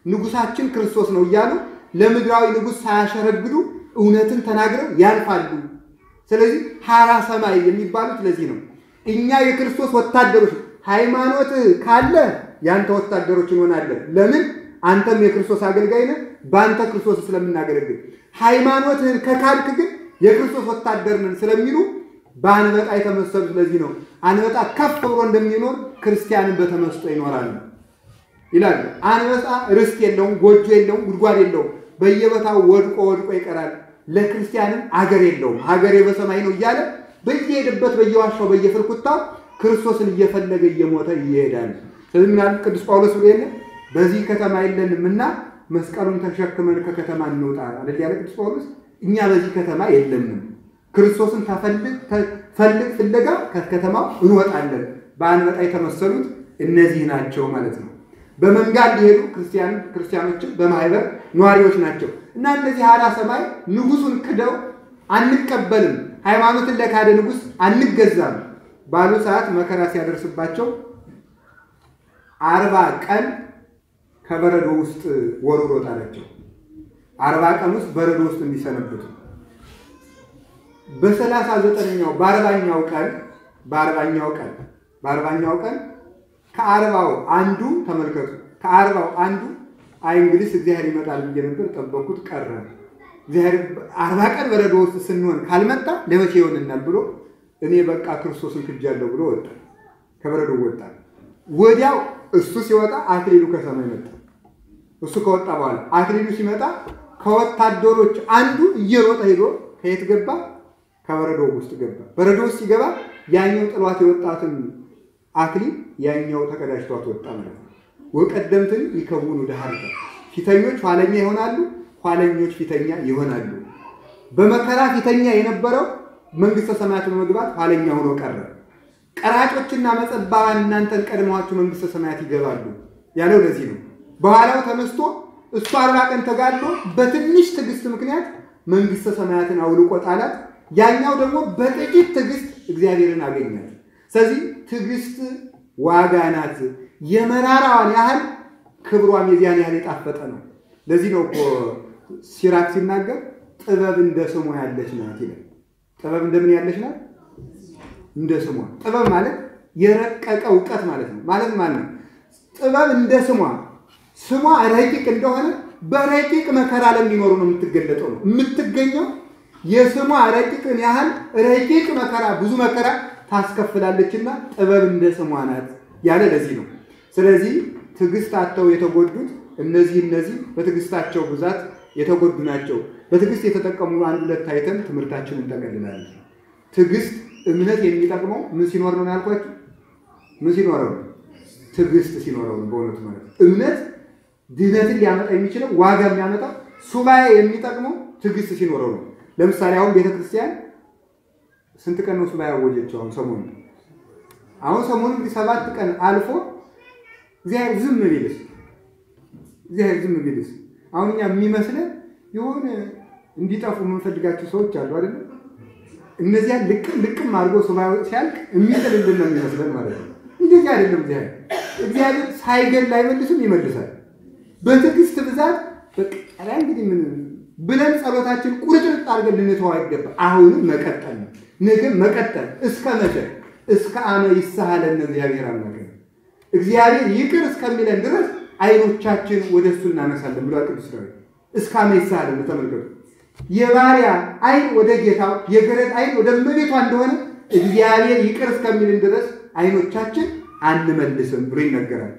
ንጉሳችን ክርስቶስ ነው እያሉ ለምድራዊ ንጉሥ ሳያሸረግዱ እውነትን ተናግረው ያልፋሉ። ስለዚህ ሐራ ሰማይ የሚባሉት ለዚህ ነው። እኛ የክርስቶስ ወታደሮች፣ ሃይማኖት ካለ ያንተ ወታደሮች እንሆናለን። ለምን? አንተም የክርስቶስ አገልጋይ ነህ፣ በአንተ ክርስቶስ ስለምናገለግል። ሃይማኖትህን ከካድክ ግን የክርስቶስ ወታደር ነን ስለሚሉ በአንበጣ የተመሰሉ። ስለዚህ ነው አንበጣ ከፍ ብሎ እንደሚኖር ክርስቲያንን በተመስጦ ይኖራሉ ይላሉ። አንበጣ ርስት የለውም፣ ጎጆ የለውም፣ ጉድጓድ የለውም። በየቦታው ወድቆ ይቀራል። ለክርስቲያንም አገር የለውም፣ ሀገሬ በሰማይ ነው እያለ በየሄደበት በየዋሻው በየፍርኩታው ክርስቶስን እየፈለገ እየሞተ ይሄዳል። ስለዚህ ምናል ቅዱስ ጳውሎስ ብሎ የለ በዚህ ከተማ የለንምና መስቀሉን ተሸክመን ከከተማ እንውጣ አይደል ያለ ቅዱስ ጳውሎስ። እኛ በዚህ ከተማ የለንም፣ ክርስቶስን ፈልግ ፍለጋ ከከተማው እንወጣለን። በአንበጣ የተመሰሉት እነዚህ ናቸው ማለት ነው። በመንጋ እንዲሄዱ ክርስቲያኖችም በማህበር ነዋሪዎች ናቸው። እና እነዚህ ሐራ ሰማይ ንጉሱን ክደው አንቀበልም፣ ሃይማኖትን ለካደ ንጉስ አንገዛም ባሉ ሰዓት መከራ ሲያደርስባቸው 40 ቀን ከበረዶ ውስጥ ወርውሮ ጣላቸው። 40 ቀን ውስጥ በረዶ ውስጥ እንዲሰነብቱ። በ39ኛው በ40ኛው ቀን ከ40ው አንዱ ተመልከቱ፣ ከ40ው አንዱ አይ እንግዲህ እግዚአብሔር ይመጣል ብዬ ነበር ጠበቁት፣ ቀረ። እግዚአብሔር 40 ቀን በረዶ ውስጥ ስንሆን ካልመጣ ለመቼ ይሆንናል ብሎ እኔ በቃ ክርስቶስን ክጃለሁ ብሎ ወጣ። ከበረዶ ወጣ። ወዲያው እሱ ሲወጣ አክሊሉ ከሰማይ መጣ። እሱ ከወጣ በኋላ አክሊሉ ሲመጣ ከወታደሮች አንዱ እየሮጠ ሄዶ ከየት ገባ? ከበረዶ ውስጥ ገባ። በረዶ ውስጥ ሲገባ ያኛው ጥሏት የወጣትን አክሊል ያኛው ተቀዳጅቷት ወጣ ማለት ነው። ወቀደምትን ይከውኑ ዳህርተ ፊተኞች ኋለኛ ይሆናሉ፣ ኋለኞች ፊተኛ ይሆናሉ። በመከራ ፊተኛ የነበረው መንግስተ ሰማያት በመግባት ኋለኛ ሆኖ ቀረ። ቀራጮችና መጸባባን እናንተን ቀድመዋችሁ መንግስተ ሰማያት ይገባሉ ያለው ለዚህ ነው። በኋላው ተነስቶ እሱ 40 ቀን ተጋድሎ በትንሽ ትዕግስት ምክንያት መንግስተ ሰማያትን አውልቆ ጣላት። ያኛው ደግሞ በጥቂት ትዕግስት እግዚአብሔርን አገኛት። ስለዚህ ትዕግስት ዋጋ ናት። የመራራዋን ያህል ክብሯም የዚያን ያህል የጣፈጠ ነው። ለዚህ ነው እኮ ሲራክ ሲናገር ጥበብ እንደ ስሟ ያለች ናት ይላል። ጥበብ እንደምን ያለች ናት? እንደ ስሟ። ጥበብ ማለት የረቀቀ ዕውቀት ማለት ነው። ማለት ነው ጥበብ እንደ ስሟ ረቂቅ እንደሆነ በረቂቅ መከራ ለሚኖሩ ነው የምትገለጠው ነው የምትገኘው። የስሟ ረቂቅን ያህል ረቂቅ መከራ ብዙ መከራ ታስከፍላለችና ጥበብ እንደ ስሟ ናት ያለ ለዚህ ነው። ስለዚህ ትዕግስታቸው የተጎዱት እነዚህ በትዕግስታቸው ብዛት የተጎዱ ናቸው። በትዕግስት የተጠቀሙ አንድ ሁለት አይተም ትምህርታችንን እንጠቀልላለን። ትዕግስት እምነት የሚጠቅመው ምን ሲኖር ነው ያልኳችሁ? ምን ሲኖረው? ትዕግስት ሲኖረው ነው። በእውነት ማለት እምነት ድህነትን ሊያመጣ የሚችለው ዋጋ የሚያመጣው ሱባኤ የሚጠቅመው ትዕግስት ሲኖረው ነው። ለምሳሌ አሁን ቤተክርስቲያን ስንት ቀን ነው ሱባኤ ያወጀችው? አሁን ሰሞኑን 7 ቀን አልፎ እግዚአብሔር ዝም ቢልስ አሁን እኛ የሚመስለን የሆነ እንዲጠፉ የምንፈልጋቸው ሰዎች አሉ አይደል? እነዚያ ልቅም አድርጎ ሱባኤው ሲያልቅ የሚጥልልን ነው የሚመስለን ማለት ነው። እንደዚህ አይደለም። እግዚአብሔር ሳይገል አይመልስም፣ ይመልሳል። በትዕግስት ብዛት በቃ እንግዲህ ምን ብለን ጸሎታችን ቁርጥርጥ አድርገን ልንተው አይገባ። አሁንም መቀጠል ነው። ነገ መቀጠል እስከ መቼ? እስከ አመ ይሳሃለን እግዚአብሔር አምላክ እግዚአብሔር ይቅር እስከሚለን ድረስ አይኖቻችን ወደሱ እናነሳለን ብሎ ቅዱስ ዳዊት። እስከ አመ ይሳሃለን ተመልከቱ። የባሪያ አይን ወደ ጌታው የገረድ አይን ወደ እመቤቷ እንደሆነ እግዚአብሔር ይቅር እስከሚልን ድረስ አይኖቻችን አንመልስም ብሎ ይነገራል።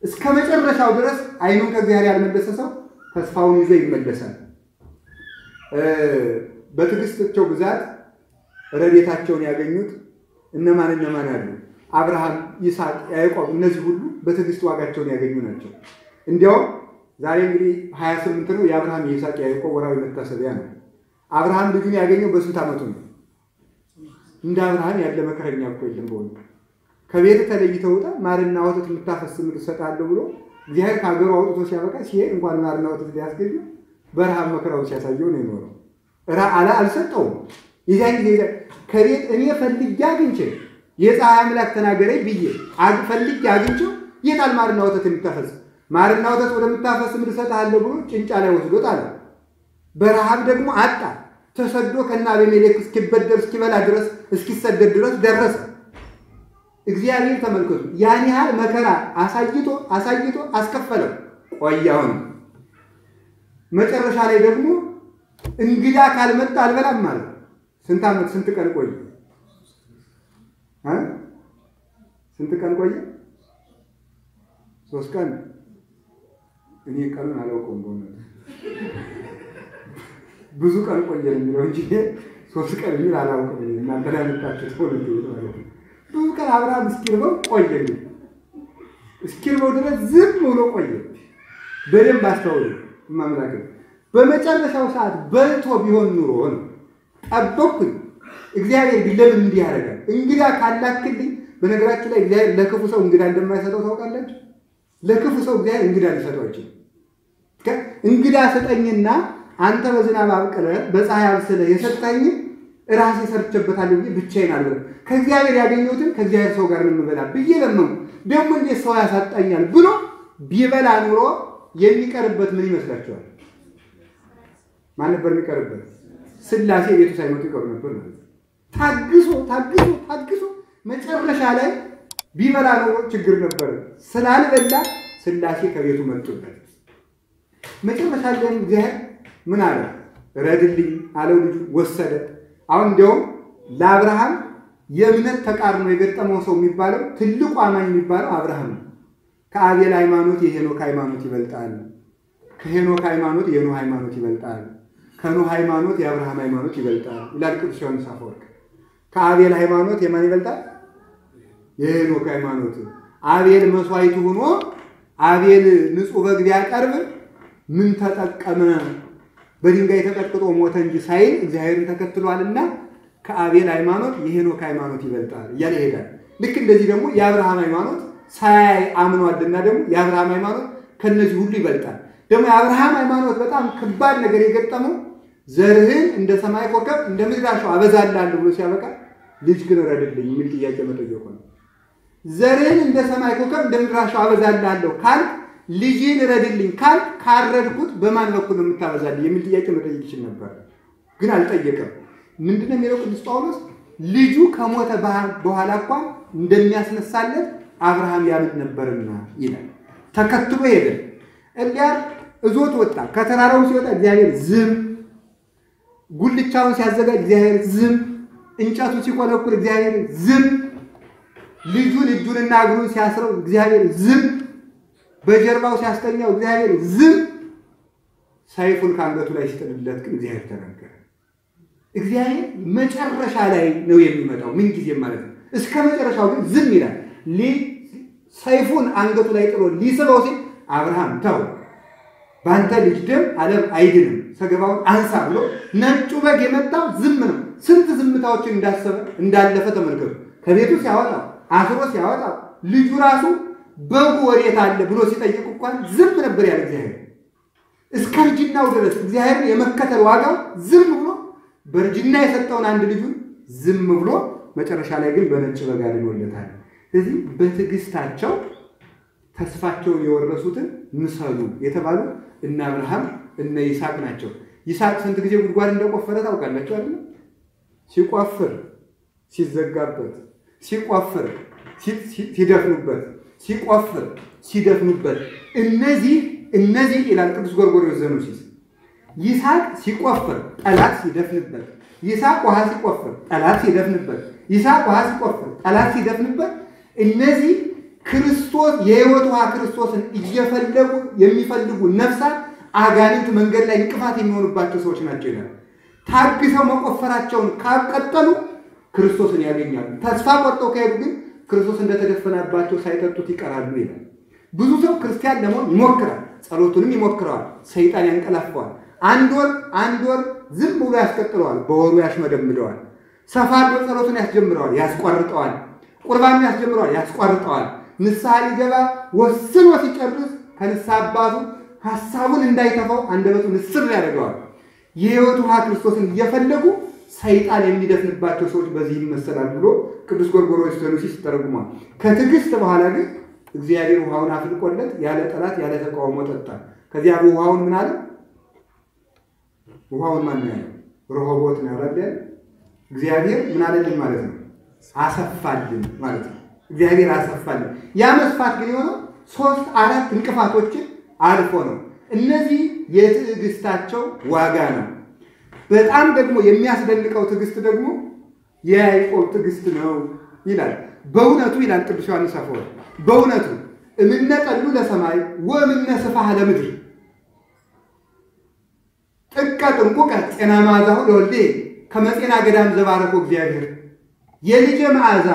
እስከ መጨረሻው ድረስ አይኑን ከእግዚአብሔር ያልመለሰ ሰው ተስፋውን ይዞ ይመለሳል። በትዕግስታቸው ብዛት ረድኤታቸውን ያገኙት እነማን አሉ? አብርሃም፣ ይስሐቅ፣ ያዕቆብ እነዚህ ሁሉ በትዕግስት ዋጋቸውን ያገኙ ናቸው። እንዲያውም ዛሬ እንግዲህ 28 ነው የአብርሃም የይስሐቅ ያዕቆብ ወራዊ መታሰቢያ ነው። አብርሃም ልጁን ያገኘው በስንት ዓመቱ ነው? እንደ አብርሃም ያለ መከረኛ እኮ የለም። በእውነት ከቤት ተለይተው ወጣ ማርና ወተት የምታፈስ ምድር ሰጣለሁ ብሎ እግዚአብሔር ከሀገሩ አውጥቶ ሲያበቃ ሲሄድ እንኳን ማርና ወተት ሊያስገኝ በረሃብ መከራውን ሲያሳየው ነው የኖረው። አልሰጠውም። የዚያን ጊዜ ከቤት እኔ ፈልጌ አግኝቼ የፀሐይ አምላክ ተናገረኝ ብዬ ፈልጌ አግኝቼው የታል ማርና ወተት የምታፈስ? ማርና ወተት ወደምታፈስ ምድር ሰጣለሁ ብሎ ጭንጫ ላይ ወስዶት አለ። በረሃብ ደግሞ አጣ። ተሰዶ ከና አቤሜሌክ እስኪበደር እስኪበላ ድረስ እስኪሰደድ ድረስ ደረሰ። እግዚአብሔር ተመልከቱ ያን ያህል መከራ አሳይቶ አስከፈለው። ቆያውን መጨረሻ ላይ ደግሞ እንግዳ ካልመጣ አልበላም ማለት ስንት ዓመት ስንት ቀን ቆየ? ስንት ቀን ቆየ? 3 ቀን። እኔ ቀኑን አላውቀውም በእውነት ብዙ ቀን ቆየ የሚለው እንጂ 3 ቀን የሚል አላውቅም። እናንተ ላይ መጣችሁ ተወልዶ ማለት ነው። ብዙ ቀን አብርሃም እስኪርበው ቆየ። እስኪርበው ድረስ ዝም ብሎ ቆየ። በደንብ አስተውሉ ማምላክ። በመጨረሻው ሰዓት በልቶ ቢሆን ኑሮ ነው ጠበቅኩኝ። እግዚአብሔር ግን ለምን እንዲህ ያደርጋል? እንግዳ ካላክልኝ። በነገራችን ላይ እግዚአብሔር ለክፉ ሰው እንግዳ እንደማይሰጠው ታውቃላችሁ። ለክፉ ሰው እግዚአብሔር እንግዳ ሊሰጠው ይችላል። እንግዳ ሰጠኝና አንተ በዝናብ አብቅለህ በፀሐይ አብስለህ የሰጠኝ ራሴ ሰርቼበታለሁ እንጂ ብቻዬን አልበላም። ከእግዚአብሔር ያገኘሁትን ከእግዚአብሔር ሰው ጋር እንበላ ብዬ ለምን ደግሞ እንዴት ሰው ያሳጣኛል ብሎ ቢበላ ኑሮ የሚቀርበት ምን ይመስላችኋል? ማን ነበር የሚቀርበት? ስላሴ ቤቱ ሳይመጡ ይቀሩ ነበር ማለት ነው። ታግሶ መጨረሻ ላይ ቢበላ ኑሮ ችግር ነበር። ስላልበላ ስላሴ ከቤቱ መጡበት። መጨረሻ ላይ እግዚአብሔር ምን አለ? ረድልኝ አለው። ልጁ ወሰደ። አሁን እንደውም ለአብርሃም የእምነት ተቃርኖ የገጠመው ሰው የሚባለው ትልቁ አማኝ የሚባለው አብርሃም ነው። ከአቤል ሃይማኖት የሄኖክ ሃይማኖት ይበልጣል። ከሄኖክ ሃይማኖት የኖህ ሃይማኖት ይበልጣል። ከኖህ ሃይማኖት የአብርሃም ሃይማኖት ይበልጣል ይላል ቅዱስ ዮሐንስ አፈወርቅ። ከአቤል ሃይማኖት የማን ይበልጣል? የሄኖክ ሃይማኖት። አቤል መስዋዕቱ ሆኖ አቤል ንጹህ በግ ቢያቀርብ ምን ተጠቀመ? በድንጋይ ተቀጥቅጦ ሞተ እንጂ ሳይል እግዚአብሔርን ተከትሏልና ከአቤል ሃይማኖት የሄኖክ ሃይማኖት ይበልጣል እያለ ይሄዳል። ልክ እንደዚህ ደግሞ የአብርሃም ሃይማኖት ሳያይ አምኗልና ደግሞ የአብርሃም ሃይማኖት ከነዚህ ሁሉ ይበልጣል። ደግሞ የአብርሃም ሃይማኖት በጣም ከባድ ነገር የገጠመው ዘርህን እንደ ሰማይ ኮከብ እንደ ምድር አሸዋ አበዛልሃለሁ ብሎ ሲያበቃ ልጅ ግን ረድልኝ የሚል ጥያቄ መጠየቁ ነው። ዘርህን እንደ ሰማይ ኮከብ እንደ ምድር አሸዋ አበዛልሃለሁ ካልክ ልጅን ረድልኝ ካልክ ካረድኩት በማን በኩል ነው የምታበዛልኝ የሚል ጥያቄ መጠየቅ ይችል ነበር። ግን አልጠየቀም። ምንድነው የሚለው ቅዱስ ጳውሎስ? ልጁ ከሞተ በኋላ እንኳን እንደሚያስነሳለት አብርሃም ያምን ነበርና ይላል። ተከትሎ ሄደ። እሊያ እዞት ወጣ። ከተራራው ሲወጣ እግዚአብሔር ዝም፣ ጉልቻውን ሲያዘጋጅ እግዚአብሔር ዝም፣ እንጨቱ ሲቆለቁል እግዚአብሔር ዝም፣ ልጁን እጁንና እግሩን ሲያስረው እግዚአብሔር ዝም፣ በጀርባው ሲያስተኛው እግዚአብሔር ዝም፣ ሰይፉን ከአንገቱ ላይ ሲጥልለት ግን እግዚአብሔር ተናገረ። እግዚአብሔር መጨረሻ ላይ ነው የሚመጣው፣ ምን ጊዜም ማለት ነው። እስከ መጨረሻው ግን ዝም ይላል። ሰይፉን አንገቱ ላይ ጥሎ ሊስበው ሲል አብርሃም ተው፣ ባንተ ልጅ ደም ዓለም አይድንም፣ ሰገባውን አንሳ ብሎ ነጩ በግ የመጣው ዝም ነው። ስንት ዝምታዎችን እንዳለፈ ተመልከቱ። ከቤቱ ሲያወጣው አስሮ ሲያወጣው ልጁ ራሱ በጉ ወዴት አለ ብሎ ሲጠይቅ እንኳን ዝም ነበር ያለ እግዚአብሔር። እስከ እርጅናው ድረስ እግዚአብሔርን የመከተል ዋጋው ዝም ብሎ በእርጅና የሰጠውን አንድ ልጁን ዝም ብሎ መጨረሻ ላይ ግን በነጭ በግ አድኖለታል። ስለዚህ በትዕግስታቸው ተስፋቸውን የወረሱትን ምሰሉ የተባሉ እነ አብርሃም እነ ይስሐቅ ናቸው። ይስሐቅ ስንት ጊዜ ጉድጓድ እንደቆፈረ ታውቃላችሁ አይደል? ሲቆፍር ሲዘጋበት፣ ሲቆፍር ሲደፍኑበት፣ ሲቆፍር ሲደፍኑበት፣ እነዚህ ይላል ቅዱስ ጎርጎርዮስ ዘኑሲስ። ይስሐቅ ሲቆፍር ጠላት ሲደፍንበት፣ ይስሐቅ ውሃ ሲቆፍር ጠላት ሲደፍንበት፣ ይስሐቅ ውሃ ሲቆፍር ጠላት ሲደፍንበት፣ እነዚህ ክርስቶስ የሕይወት ውሃ ክርስቶስን እየፈለጉ የሚፈልጉ ነፍሳት አጋንንት መንገድ ላይ እንቅፋት የሚሆኑባቸው ሰዎች ናቸው ይላል። ታግሰው መቆፈራቸውን ካቀጠሉ ክርስቶስን ያገኛሉ። ተስፋ ቆርጠው ከሄዱ ግን ክርስቶስ እንደተደፈናባቸው ሳይጠጡት ይቀራሉ ይላል። ብዙ ሰው ክርስቲያን ለመሆን ይሞክራል፣ ጸሎቱንም ይሞክረዋል፣ ሰይጣን ያንቀላፈዋል። አንድ ወር ዝም ብሎ ያስቀጥለዋል፣ በወሩ ያሽመደምደዋል። ሰፋ አድርጎ ጸሎቱን ያስጀምረዋል፣ ያስቋርጠዋል። ቁርባኑን ያስጀምረዋል፣ ያስቋርጠዋል። ንስሐ ሊገባ ወስኖ ሲጨርስ ከንስሐ አባቱ ሐሳቡን እንዳይተፋው አንደበቱን እስር ያደርገዋል። የሕይወት ውሃ ክርስቶስን እየፈለጉ ሰይጣን የሚደፍንባቸው ሰዎች በዚህ ይመሰላል ብሎ ቅዱስ ጎርጎርዮስ ዘኑሲስ ተረጉሟል። ከትዕግስት በኋላ ግን እግዚአብሔር ውሃውን አፍልቆለት ያለ ጠላት ያለ ተቃውሞ ጠጣ። ከዚያ ውሃውን ምን አለ? ውሃውን ማን ያለው? ረሆቦት ነው ያለው። እግዚአብሔር ምን አለልን ማለት ነው? አሰፋልን ማለት ነው። እግዚአብሔር አሰፋልን። ያ መስፋት ግን የሆነው 3-4 እንቅፋቶችን አልፎ ነው። እነዚህ የትዕግስታቸው ዋጋ ነው። በጣም ደግሞ የሚያስደንቀው ትዕግስት ደግሞ የያዕቆብ ትዕግስት ነው ይላል። በእውነቱ ይላል ቅዱስ ዮሐንስ አፈወርቅ፣ በእውነቱ እምነ ጠሉ ለሰማይ ወእምነ ስፋህ ለምድር ጥቀ ጥንቁቀ ጤና መዓዛሁ ለወልዴ ከመጼና ገዳም ዘባረከው እግዚአብሔር። የልጄ መዓዛ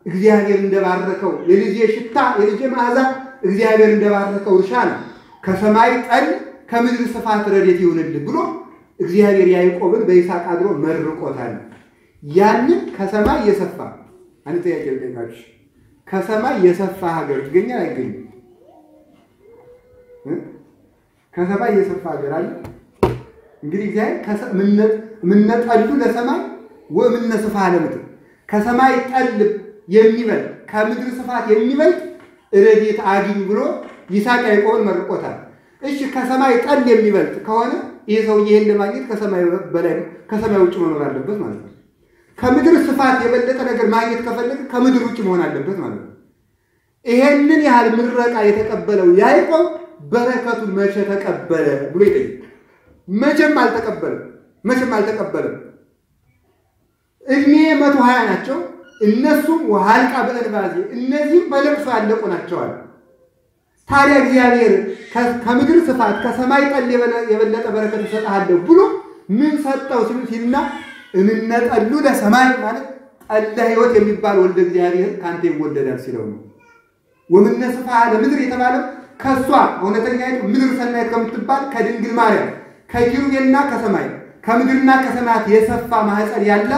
እግዚአብሔር እንደባረከው፣ የልጄ ሽታ የልጄ መዓዛ እግዚአብሔር እንደባረከው እርሻ ነው። ከሰማይ ጠል ከምድር ስፋት ረድኤት ይሁንልህ ብሎ እግዚአብሔር ያዕቆብን በይስሐቅ አድሮ መርቆታል። ያንን ከሰማይ የሰፋ አንተ ጥያቄ ልጠይቃችሁ፣ ከሰማይ የሰፋ ሀገር ትገኛል አይገኝም? ከሰማይ የሰፋ ሀገር አለ? እንግዲህ እግዚአብሔር ምነጠሉ ለሰማይ ወምነ ስፋህ ለምድር፣ ከሰማይ ጠል የሚበልጥ ከምድር ስፋት የሚበልጥ ረድኤት አግኝ ብሎ ይስሐቅ ያዕቆብን መርቆታል። እሺ ከሰማይ ጠል የሚበልጥ ከሆነ ይሄ ሰው ይሄን ለማግኘት ከሰማይ በላይ ከሰማይ ውጭ መኖር አለበት ማለት ነው። ከምድር ስፋት የበለጠ ነገር ማግኘት ከፈለገ ከምድር ውጭ መሆን አለበት ማለት ነው። ይሄንን ያህል ምረቃ የተቀበለው ያዕቆብ በረከቱን መቼ ተቀበለ ብሎ ይጠይቅ። መቼም አልተቀበለም። እድሜ 120 ናቸው። እነሱም ወሃልቃ በእንባዜ እነዚህም በለቅሶ ያለቁ ናቸዋል። ታዲያ እግዚአብሔር ከምድር ስፋት ከሰማይ ጠል የበለጠ በረከት እሰጥሃለሁ ብሎ ምን ሰጠው ሲልና እንነጠሉ ለሰማይ ማለት ጠለ ሕይወት የሚባል ወልደ እግዚአብሔር ካንተ ይወለዳል ሲለው ነው። ወምነ ስፍሐ ለምድር የተባለው ከሷ እውነተኛይቱ ምድር ሰናይት ከምትባል ከድንግል ማርያም ከኪሩቤልና ከሰማይ ከምድርና ከሰማያት የሰፋ ማህፀን ያለ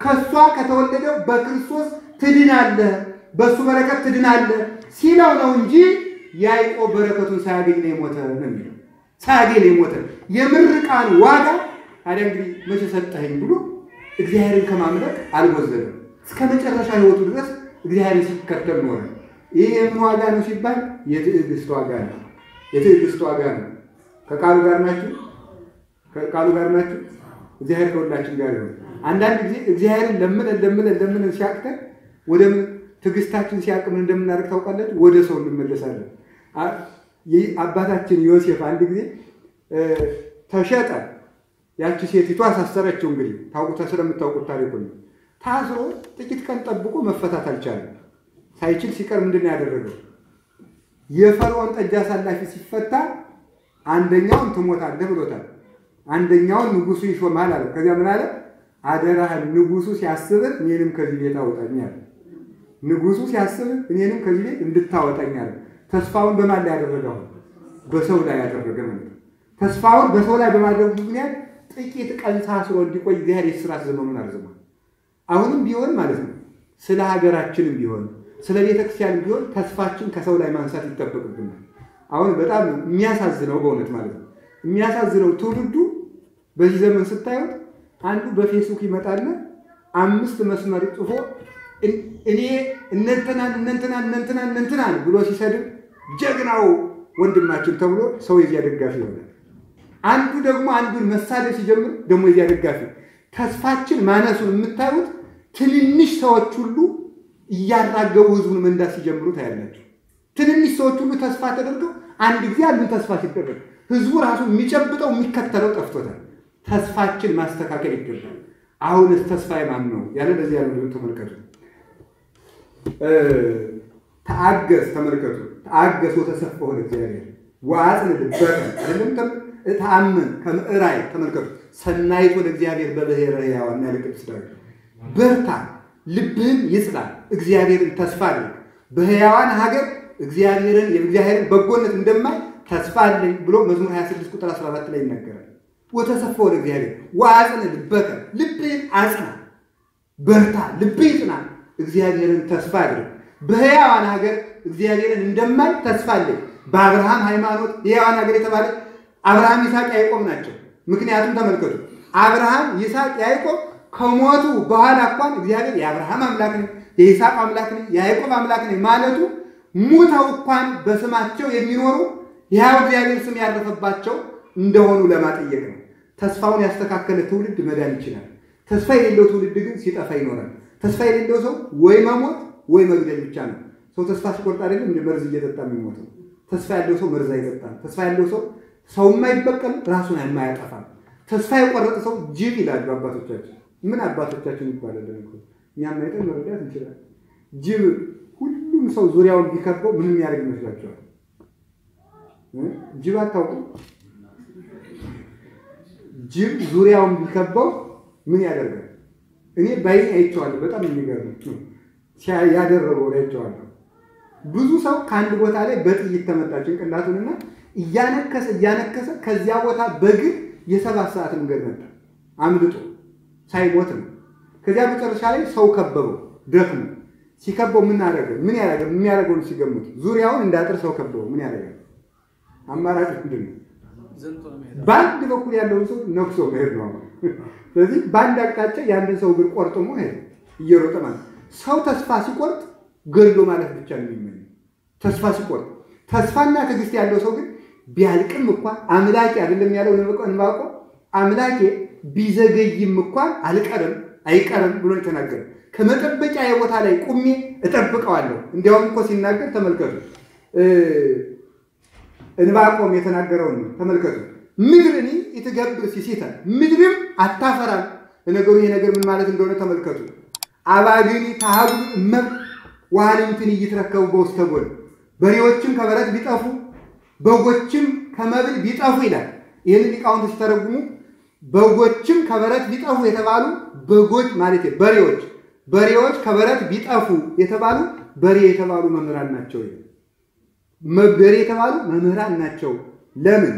ከሷ ከተወለደው በክርስቶስ ትድናለህ፣ በሱ በረከት ትድናለህ ሲለው ነው እንጂ ያዕቆብ በረከቱን ሳያገኝ ነው የሞተ ነው የሚለው። ሳያገኝ ነው የሞተ የምርቃን ዋጋ ታዲያ እንግዲህ መቼ ሰጠኸኝ ብሎ እግዚአብሔርን ከማምለክ አልወዘደም። እስከ መጨረሻ ህይወቱ ድረስ እግዚአብሔርን ሲከተል ኖረ። ይህ የምን ዋጋ ነው ሲባል የትዕግስት ዋጋ ነው። የትዕግስት ዋጋ ነው። ከቃሉ ጋር ናችሁ? ከቃሉ ጋር ናችሁ? እግዚአብሔር ከሁላችን ጋር ነው። አንዳንድ ጊዜ እግዚአብሔርን ለምን ሲያቅተን ወደ ትዕግስታችን ሲያቅም እንደምናደርግ ታውቃላችሁ? ወደ ሰው እንመለሳለን። አባታችን ዮሴፍ አንድ ጊዜ ተሸጠ። ያቺ ሴቲቱ አሳሰረችው። እንግዲህ ታውቁታ ስለምታውቁት ታሪኩ ነው። ታስሮ ጥቂት ቀን ጠብቆ መፈታት አልቻለም። ሳይችል ሲቀር ምንድን ነው ያደረገው? የፈርዖን ጠጅ አሳላፊ ሲፈታ አንደኛውን ትሞታለህ ብሎታል። አንደኛውን ንጉሱ ይሾማል አለ። ከዚያ ምን አለ? አደራህን ንጉሱ ሲያስብህ እኔንም ከዚህ ቤት አውጣኝ አለ። ንጉሱ ሲያስብህ እኔንም ከዚህ ቤት እንድታወጣኝ አለ። ተስፋውን በማን ላይ ያደረገው? በሰው ላይ ያደረገ ማለት ነው። ተስፋውን በሰው ላይ በማድረጉ ምክንያት ጥቂት ቀን ታስሮ እንዲቆይ እግዚአብሔር የሥራት ዘመኑን አርዝሟል። አሁንም ቢሆን ማለት ነው ስለ ሀገራችንም ቢሆን ስለ ቤተክርስቲያን ቢሆን ተስፋችን ከሰው ላይ ማንሳት ይጠበቅብናል። አሁን በጣም የሚያሳዝነው በእውነት ማለት ነው የሚያሳዝነው ትውልዱ በዚህ ዘመን ስታዩት አንዱ በፌስቡክ ይመጣልና 5 መስመር ጽፎ እኔ እነንተናን ብሎ ሲሰድብ ጀግናው ወንድማችን ተብሎ ሰው የዚያ ደጋፊ ይሆናል። አንዱ ደግሞ አንዱን መሳደብ ሲጀምር ደግሞ የዚያ ደጋፊ። ተስፋችን ማነሱን የምታዩት ትንንሽ ሰዎች ሁሉ እያራገቡ ህዝቡን መንዳት ሲጀምሩ ታያላችሁ። ትንንሽ ሰዎች ሁሉ ተስፋ ተደርገው አንድ ጊዜ አንዱን ተስፋ ሲደረግ ህዝቡ ራሱ የሚጨብጠው የሚከተለው ጠፍቶታል። ተስፋችን ማስተካከል ይገባል። አሁንስ ተስፋዬ ማን ነው ያለ ለዚህ ያለው ተመልከቱ። ተአገስ ተመልከቱ። ተአገስ ወተሰፈው ለእግዚአብሔር ወአጽን ልበከ አይደለም ተአምን ከምዕራይ ተመልከቱ። ሰናይት ወደ እግዚአብሔር በብሔረ ሕያዋን ያለ ቅዱስ ዳዊት በርታ፣ ልብህን ይጽና፣ እግዚአብሔርን ተስፋ አድርግ። በሕያዋን ሀገር የእግዚአብሔርን በጎነት እንደማይ ተስፋ አለኝ ብሎ መዝሙር 26 ቁጥር 14 ላይ ይናገራል። ወተሰፈው ለእግዚአብሔር ወአጽን ልበከ ልብህን አጽና፣ በርታ፣ ልብህ ይጽና፣ እግዚአብሔርን ተስፋ አድርግ። በሕያዋን ሀገር እግዚአብሔርን እንደማይ ተስፋ አለኝ። በአብርሃም ሃይማኖት የሕያዋን ሀገር የተባለ አብርሃም ይስሐቅ ያዕቆብ ናቸው። ምክንያቱም ተመልከቱ አብርሃም ይስሐቅ ያዕቆብ ከሞቱ በኋላ እንኳን እግዚአብሔር የአብርሃም አምላክ ነው፣ የይስሐቅ አምላክ ነው፣ የያዕቆብ አምላክ ነው ማለቱ ሙተው እንኳን በስማቸው የሚኖሩ ያው እግዚአብሔር ስም ያረፈባቸው እንደሆኑ ለማጠየቅ ነው። ተስፋውን ያስተካከለ ትውልድ መዳን ይችላል። ተስፋ የሌለው ትውልድ ግን ሲጠፋ ይኖራል። ተስፋ የሌለው ሰው ወይ መሞት ወይ መግደል ብቻ ነው። ሰው ተስፋ ሲቆርጥ አይደለም እንደ መርዝ እየጠጣ የሚሞተው። ተስፋ ያለው ሰው መርዝ አይጠጣም። ተስፋ ያለው ሰው የማይበቀል ራሱን የማያጠፋ። ተስፋ የቆረጠ ሰው ጅብ ይላሉ አባቶቻችን። ምን አባቶቻችን ይባላል ደግሞ እኛም አይተን መረዳት እንችላለን። ጅብ ሁሉም ሰው ዙሪያውን ቢከበው ምንም ያደርግ ይመስላችኋል? ጅብ አታውቁም? ጅብ ዙሪያውን ቢከበው ምን ያደርጋል? እኔ ባይኔ አይቼዋለሁ። በጣም የሚገርም ነው ያደረገው አይቼዋለሁ። ብዙ ሰው ከአንድ ቦታ ላይ በጥይት ተመታ ጭንቅላቱንና እያነከሰ ከዚያ ቦታ በግር የ7 ሰዓት መንገድ መጣ አምልጦ ሳይሞት ነው። ከዚያ መጨረሻ ላይ ሰው ከበበው ደክሞ ሲከበው ምን ያደርጋል? የሚያደርገውን ሲገምቱ ዙሪያውን እንዳጥር ሰው ከበበው ምን ያደርጋል? አማራጭ ምንድን ነው? በአንድ በኩል ያለውን ሰው ነክሶ መሄድ ነው። ስለዚህ በአንድ አቅጣጫ የአንድን ሰው እግር ቆርጥሞ ሄደ እየሮጠ ማለት። ሰው ተስፋ ሲቆርጥ ገድሎ ማለት ብቻ ነው የሚመኘው። ተስፋ ሲቆርጥ ተስፋና ትዕግስት ያለው ሰው ግን ቢያልቅም እንኳን አምላኬ አይደለም ያለው ዕንባቆም አምላኬ ቢዘገይም እንኳን አይቀርም ብሎ ተናገረ። ከመጠበቂያ ቦታ ላይ ቁሜ እጠብቀዋለሁ። እንዲያውም እኮ ሲናገር ተመልከቱ ዕንባቆም የተናገረውን ተመልከቱ። ምድርኒ ይትገብር ሲሲታ ምድርም አታፈራም። ለነገሩ ይሄ ነገር ምን ማለት እንደሆነ ተመልከቱ። አባግኒ ታሃዱ እመብ ዋልንትን ይትረከቡ በውስተጎል በሬዎችም ከበረት ቢጠፉ በጎችም ከመብል ቢጠፉ ይላል። ይሄን ሊቃውንት ሲተረጉሙ በጎችም ከበረት ቢጠፉ የተባሉ በጎች ማለት በሬዎች ከበረት ቢጠፉ የተባሉ በሬ የተባሉ መምህራን ናቸው። በሬ የተባሉ መምህራን ናቸው። ለምን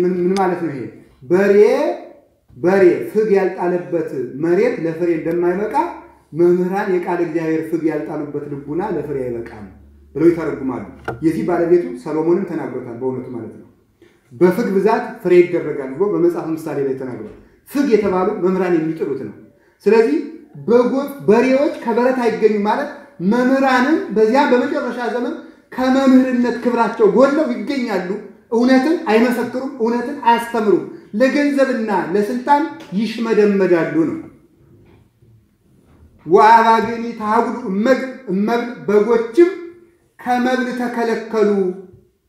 ምን ማለት ነው? ይሄ በሬ ፍግ ያልጣለበት መሬት ለፍሬ እንደማይበቃ መምህራን የቃል እግዚአብሔር ፍግ ያልጣሉበት ልቡና ለፍሬ አይበቃም ብለው ይተረጉማሉ። የዚህ ባለቤቱ ሰሎሞንም ተናግሮታል በእውነቱ ማለት ነው። በፍግ ብዛት ፍሬ ይደረጋል ብሎ በመጽሐፍ ምሳሌ ላይ ተናግሯል። ፍግ የተባሉ መምህራን የሚጥሉት ነው። ስለዚህ በሬዎች ከበረት አይገኙም ማለት መምህራንም በዚያ በመጨረሻ ዘመን ከመምህርነት ክብራቸው ጎለው ይገኛሉ። እውነትን አይመሰክሩም፣ እውነትን አያስተምሩም፣ ለገንዘብና ለስልጣን ይሽመደመዳሉ ነው። ወአባግኒ ታሃጉዱ እመብል በጎችም ከመብል ተከለከሉ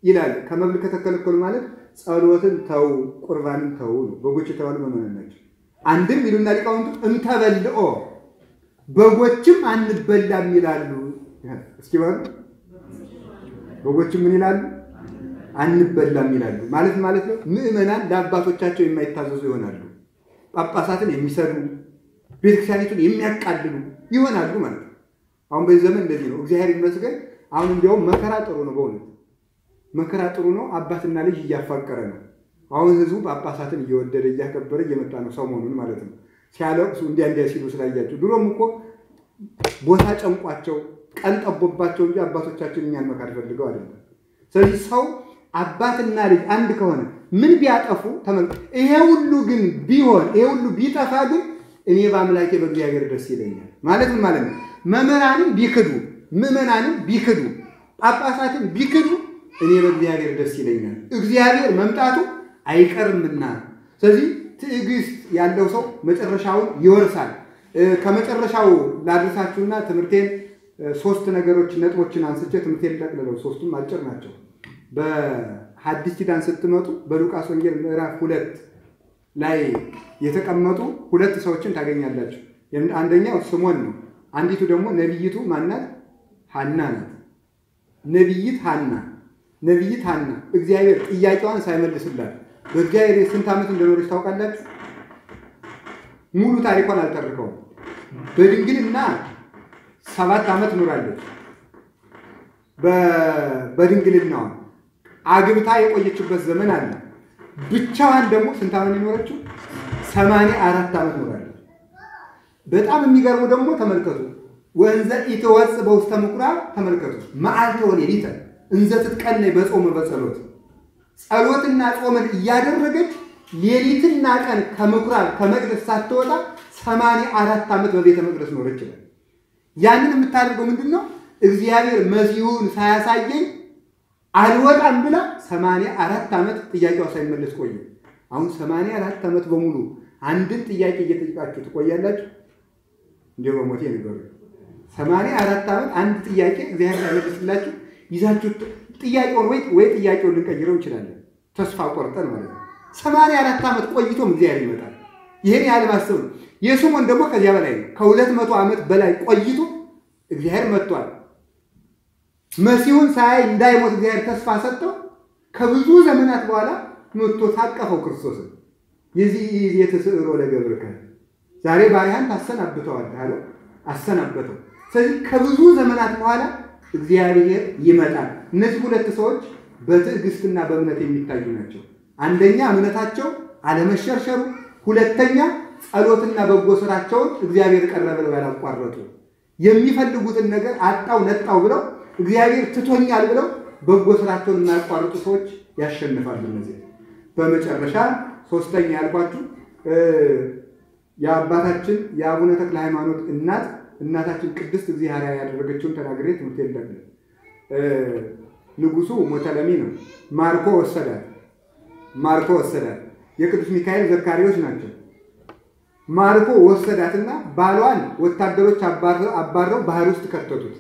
ይላል። ከመብል ከተከለከሉ ማለት ጸሎትን ተው፣ ቁርባንን ተው ነው። በጎች የተባሉ መምህራን ናቸው። አንድም ይሉና ሊቃውንቱ እንተበልኦ በጎችም አንበላም ይላሉ። እስኪ ባሉ በጎችም ምን ይላሉ? አንበላም ይላሉ። ማለት ነው ምእመናን ለአባቶቻቸው የማይታዘዙ ይሆናሉ። ጳጳሳትን የሚሰሩ ቤተክርስቲያኒቱን የሚያቃልሉ ይሆናሉ ማለት ነው። አሁን በዚህ ዘመን እንደዚህ ነው። እግዚአብሔር ይመስገን። አሁን እንዲያውም መከራ ጥሩ ነው። በእውነት መከራ ጥሩ ነው። አባትና ልጅ እያፋቀረ ነው። አሁን ህዝቡ ጳጳሳትን እየወደደ እያከበረ እየመጣ ነው። ሰሞኑን ማለት ነው ሲያለቅሱ እንዲያ ሲሉ ስላያቸው። ድሮም እኮ ቦታ ጨንቋቸው ቀን ጠቦባቸው እንጂ አባቶቻችን እኛን መካድ ፈልገው አይደለም። ስለዚህ ሰው አባትና ልጅ አንድ ከሆነ ምን ቢያጠፉ ተመልከቱ። ይሄ ሁሉ ግን ቢሆን ይሄ ሁሉ ቢጠፋ ግን እኔ በአምላኬ በእግዚአብሔር ደስ ይለኛል ማለት ምን ማለት ነው? መምህራንን ቢክዱ፣ ምዕመናንን ቢክዱ፣ ጳጳሳትን ቢክዱ እኔ በእግዚአብሔር ደስ ይለኛል። እግዚአብሔር መምጣቱ አይቀርምና። ስለዚህ ትዕግስት ያለው ሰው መጨረሻውን ይወርሳል። ከመጨረሻው ላድርሳችሁና ትምህርቴን ሶስት ነጥቦችን አንስቼ ትምህርቴን ልጠቅልለው። ሶስቱም አጭር ናቸው። በሐዲስ ኪዳን ስትመጡ በሉቃስ ወንጌል ምዕራፍ 2 ላይ የተቀመጡ ሁለት ሰዎችን ታገኛላችሁ። አንደኛው ስምዖን ነው። አንዲቱ ደግሞ ነብይቱ ማናት? ሐና ናት። ነብይት ሐና እግዚአብሔር ጥያቄዋን ሳይመልስላት በእግዚአብሔር ስንት ዓመት እንደኖረች ታውቃላችሁ? ሙሉ ታሪኳን አልተርከውም። በድንግልና 7 ዓመት ኖራለች። በድንግልናዋ አግብታ የቆየችበት ዘመን አለ። ብቻዋን ደግሞ ስንት ዓመት ኖረችው? 84 ዓመት ኖራለች። በጣም የሚገርመው ደግሞ ተመልከቱ። ወንዘ ኢትወጽ በውስተ ምኩራብ ተመልከቱ። መዓልተ ወሌሊተ እንዘ ትትቀነይ በጾም በጸሎት ጸሎትና ጾምን እያደረገች ሌሊትና ቀን ከምኩራብ ከመቅደስ ሳትወጣ 84 ዓመት በቤተ መቅደስ ኖረች ይላል። ያንን የምታደርገው ምንድነው? እግዚአብሔር መሲሁን ሳያሳየኝ አልወጣም ብላ 84 ዓመት ጥያቄዋ ሳይመለስ ቆየ። አሁን 84 ዓመት በሙሉ አንድን ጥያቄ እየጠየቃችሁ ትቆያላችሁ? እንደው በሞቴ ንገሩ። 84 ዓመት አንድ ጥያቄ እግዚአብሔር ሳይመልስላችሁ ይዛችሁ ጥያቄውን ወይ ጥያቄውን ልንቀይረው እንችላለን። ተስፋ ቆርጠን ማለት ነው። 84 ዓመት ቆይቶም እግዚአብሔር ይመጣል። ይሄን ያህል ማሰብ ነው። የስምዖን ደግሞ ከዚያ በላይ ነው። ከ200 ዓመት በላይ ቆይቶ እግዚአብሔር መጥቷል። መሲሁን ሳይ እንዳይሞት እግዚአብሔር ተስፋ ሰጠው። ከብዙ ዘመናት በኋላ መጥቶ ታቀፈው ክርስቶስን። የዚህ የተስዕሮ ለገብርከ ዛሬ ባሪያን ታሰናብተዋለህ አለው። አሰናበተው። ስለዚህ ከብዙ ዘመናት በኋላ እግዚአብሔር ይመጣል። እነዚህ ሁለት ሰዎች በትዕግስትና በእምነት የሚታዩ ናቸው። አንደኛ እምነታቸው አለመሸርሸሩ፣ ሁለተኛ ጸሎትና በጎ ስራቸውን እግዚአብሔር ቀረበ ብለው ያላቋረጡ፣ የሚፈልጉትን ነገር አጣው ነጣው ብለው እግዚአብሔር ትቶኛል ብለው በጎ ስራቸውን የማያቋርጡ ሰዎች ያሸንፋሉ። እነዚህ በመጨረሻ ሶስተኛ ያልኳችሁ የአባታችን የአቡነ ተክለ ሃይማኖት እናታችን ቅድስት እግዚአብሔር ያደረገችውን ተናግሬ ትምህርት የለም። ንጉሱ ሞተለሚ ነው። ማርኮ ወሰዳት። የቅዱስ ሚካኤል ዘካሪዎች ናቸው። ማርኮ ወሰዳትና ባሏን ወታደሮች አባረው ባህር ውስጥ ከተቱት።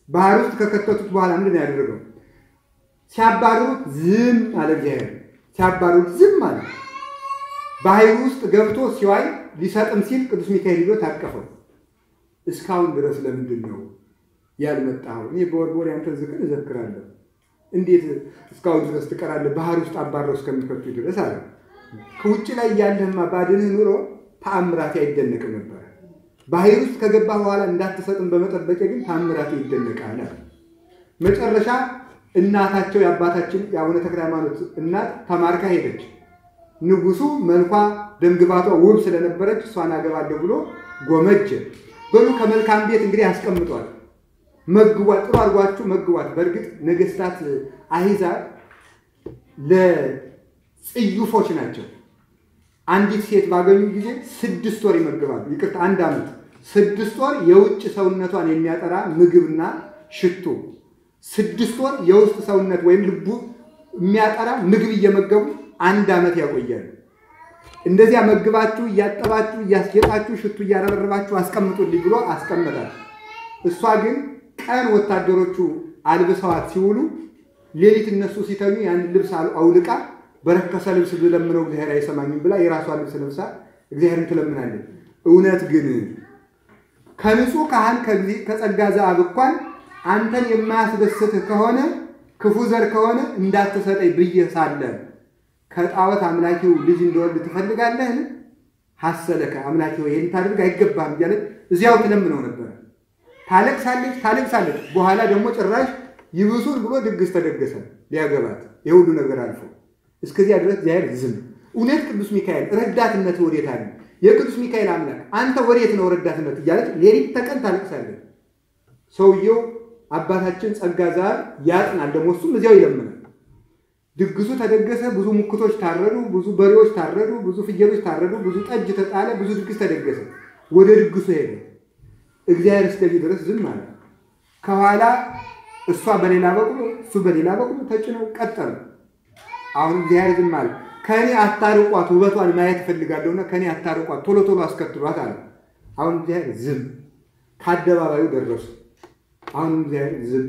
ባህር ውስጥ ከከተቱት በኋላ ምንድን ነው ያደረገው? ሲያባሩት ዝም አለ። እግዚአብሔር ሲያባሩት ዝም አለ። ባህር ውስጥ ገብቶ ሲዋይ ሊሰጥም ሲል ቅዱስ ሚካኤል ይዞ ታቀፈው። እስካሁን ድረስ ለምንድን ነው ያልመጣው? እኔ በወር ያንተን ዝክር እዘክራለሁ። እንዴት እስካሁን ድረስ ትቀራለህ? ባህር ውስጥ አባረው እስከሚከቱ ድረስ አለ። ከውጭ ላይ ያለህማ ባድንህ ኑሮ ተአምራት አይደነቅም ነበር። ባህር ውስጥ ከገባ በኋላ እንዳትሰጥም በመጠበቅ ግን ተአምራት ይደነቃል። መጨረሻ እናታቸው የአባታችን የአቡነ ተክለ ሃይማኖት እናት ተማርካ ሄደች። ንጉሱ መልኳ ደምግባቷ ውብ ስለነበረች እሷን አገባለሁ ብሎ ጎመጀ። በሉ ከመልካም ቤት እንግዲህ አስቀምጧል። መግቧት፣ ጥሩ አድርጓችሁ መግቧት። በእርግጥ ነገስታት አሕዛብ ለጽዩፎች ናቸው። አንዲት ሴት ባገኙ ጊዜ 6 ወር ይመግባሉ። ይቅርታ 1 ዓመት 6 ወር የውጭ ሰውነቷን የሚያጠራ ምግብና ሽቱ፣ 6 ወር የውስጥ ሰውነት ወይም ልቡ የሚያጠራ ምግብ እየመገቡ 1 ዓመት ያቆያሉ። እንደዚያ መግባችሁ እያጠባችሁ እያስጌጣችሁ ሽቱ እያረበረባችሁ አስቀምጡልኝ ብሎ አስቀመጣል። እሷ ግን ቀን ወታደሮቹ አልብሰዋት ሲውሉ ሌሊት እነሱ ሲተኙ ያን ልብስ አውልቃ በረከሰ ልብስ ብለምነው እግዚአብሔር አይሰማኝም ብላ የራሷን ልብስ ለብሳ እግዚአብሔርን ትለምናለች። እውነት ግን ከንጹህ ካህን ከጸጋ ዘአብ እንኳን አንተን የማያስደስትህ ከሆነ ክፉ ዘር ከሆነ እንዳትሰጠኝ ብዬ ሳለ ከጣዖት አምላኪው ልጅ እንደወልድ ትፈልጋለህ? ሐሰለከ አምላኪው ይሄን ታድርግ አይገባም እያለች እዚያው ትለምነው ነበር። ታለቅሳለች። በኋላ ደግሞ ጭራሽ ይብሱን ብሎ ድግስ ተደገሰ ሊያገባት። የሁሉ ነገር አልፎ እስከዚያ ድረስ እግዚአብሔር ዝም። እውነት ቅዱስ ሚካኤል ረዳትነት ወዴት አለ? የቅዱስ ሚካኤል አምላክ አንተ ወዴት ነው ረዳትነት እያለች ሌሊት ተቀን ታለቅሳለች። ሰውየው አባታችን ጸጋ ዘአብ ያጥናል፣ ደግሞ እሱም እዚያው ይለምናል። ድግሱ ተደገሰ። ብዙ ሙክቶች ታረዱ፣ ብዙ በሬዎች ታረዱ፣ ብዙ ፍየሎች ታረዱ፣ ብዙ ጠጅ ተጣለ፣ ብዙ ድግስ ተደገሰ። ወደ ድግሱ ሄደ። እግዚአብሔር እስከዚህ ድረስ ዝም አለ። ከኋላ እሷ በሌላ በኩል እሱ በሌላ በኩል ተጭነው ቀጠሉ። አሁን እግዚአብሔር ዝም አለ። ከኔ አታርቋት፣ ውበቷን ማየት ፈልጋለሁና ከኔ አታርቋት፣ ቶሎ ቶሎ አስከትሏት አለ። አሁን እግዚአብሔር ዝም። ከአደባባዩ ደረሱ። አሁን እግዚአብሔር ዝም።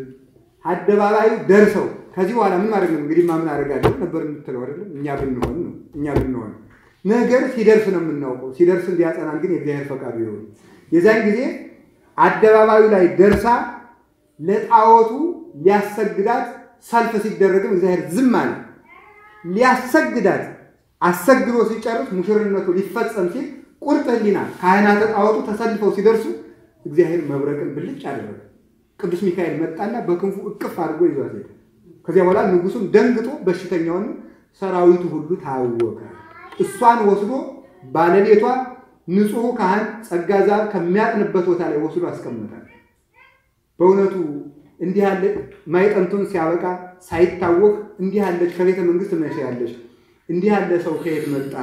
አደባባዩ ደርሰው ከዚህ በኋላ ምን ማድረግ ነው እንግዲህ? ማምን አደርጋለሁ ነበር የምትለው አይደል? እኛ ብንሆን ነገር ሲደርስ ነው የምናውቀው። ሲደርስ እንዲያጸናን ግን የእግዚአብሔር ፈቃዱ ይሁን። የዛን ጊዜ አደባባዩ ላይ ደርሳ ለጣዖቱ ሊያሰግዳት ሰልፍ ሲደረግም እግዚአብሔር ዝም አለ። ሊያሰግዳት አሰግዶ ሲጨርስ ሙሽርነቱ ሊፈጸም ሲል ቁርጥ ሕሊና ካህናተ ጣዖቱ ተሰልፈው ሲደርሱ እግዚአብሔር መብረቅን ብልጭ አደረገ። ቅዱስ ሚካኤል መጣና በክንፉ እቅፍ አድርጎ ይዟት ሄደ። ከዚያ በኋላ ንጉሱም ደንግጦ በሽተኛውን ሰራዊቱ ሁሉ ታወከ። እሷን ወስዶ ባለቤቷ ንጹህ ካህን ጸጋ ዘአብ ከሚያጥንበት ቦታ ላይ ወስዶ አስቀመጣል። በእውነቱ እንዲህ ያለ ማይጠንቱን ሲያበቃ ሳይታወቅ እንዲህ ያለች ከቤተ መንግስት መሸ ያለች እንዲህ ያለ ሰው ከየት መጣ?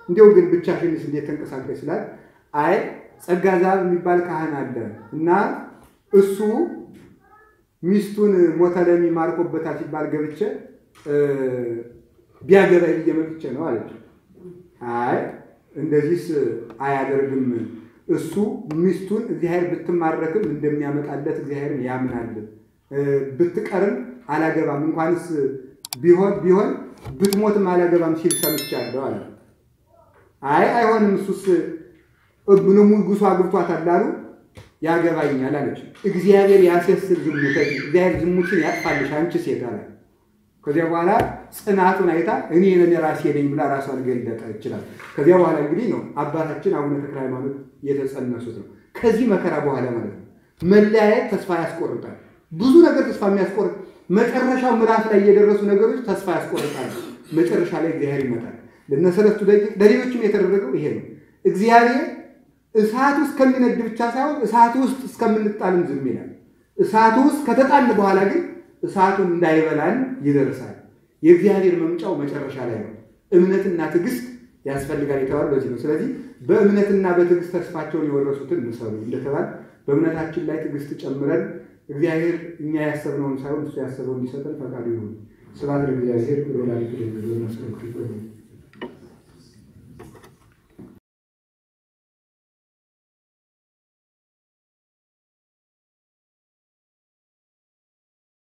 እንዲያው ግን ብቻሽንስ እንዴት ተንቀሳቀሽ ይችላል? አይ ጸጋ ዘአብ የሚባል ካህን አለ እና እሱ ሚስቱን ሞተለሚ ማርኮበታል ሲባል ገብቼ ቢያገባይ እየመጥቼ ነው አለች። አይ እንደዚህስ አያደርግም። እሱ ሚስቱን እግዚአብሔር ብትማረክም እንደሚያመጣለት እግዚአብሔርን ያምናል። ብትቀርም አላገባም፣ እንኳንስ ቢሆን ብትሞትም አላገባም ሲል ሰምቻለሁ አለ። አይ አይሆንም፣ እሱስ እብኑሙ ጉሷ አግብቷታል አሉ። ያገባኛል አለች። እግዚአብሔር ያስየስል ዝሙት፣ እግዚአብሔር ዝሙትን ያጥፋልሽ አንቺ ሴት አለ። ከዚያ በኋላ ጽናቱን አይታ እኔ ራሴ ነኝ ብላ ራሷን ገለጠ ይችላል። ከዚያ በኋላ እንግዲህ ነው አባታችን አቡነ ተክለ ሃይማኖት የተጸነሱት ነው። ከዚህ መከራ በኋላ ማለት ነው መለያየት ተስፋ ያስቆርጣል። ብዙ ነገር ተስፋ የሚያስቆርጥ መጨረሻው ምዕራፍ ላይ የደረሱ ነገሮች ተስፋ ያስቆርጣል። መጨረሻ ላይ እግዚአብሔር ይመጣል። ለነሰለስቱ ደቂቅ ለሌሎችም የተደረገው ይሄ ነው። እግዚአብሔር እሳት ውስጥ ከሚነድ ብቻ ሳይሆን እሳት ውስጥ እስከምንጣልም ዝም ይላል። እሳት ውስጥ ከተጣልን በኋላ ግን እሳቱን እንዳይበላን ይደርሳል። የእግዚአብሔር መምጫው መጨረሻ ላይ ነው። እምነትና ትዕግስት ያስፈልጋል የተባለው በዚህ ነው። ስለዚህ በእምነትና በትዕግስት ተስፋቸውን የወረሱትን ምሰሉ እንደተባለ በእምነታችን ላይ ትዕግስት ጨምረን እግዚአብሔር እኛ ያሰብነውን ሳይሆን እሱ ያሰበውን እንዲሰጠን ፈቃዱ ይሁን። ስብሐት ለእግዚአብሔር ወለወላዲቱ ድንግል ወለመስቀሉ ክቡር።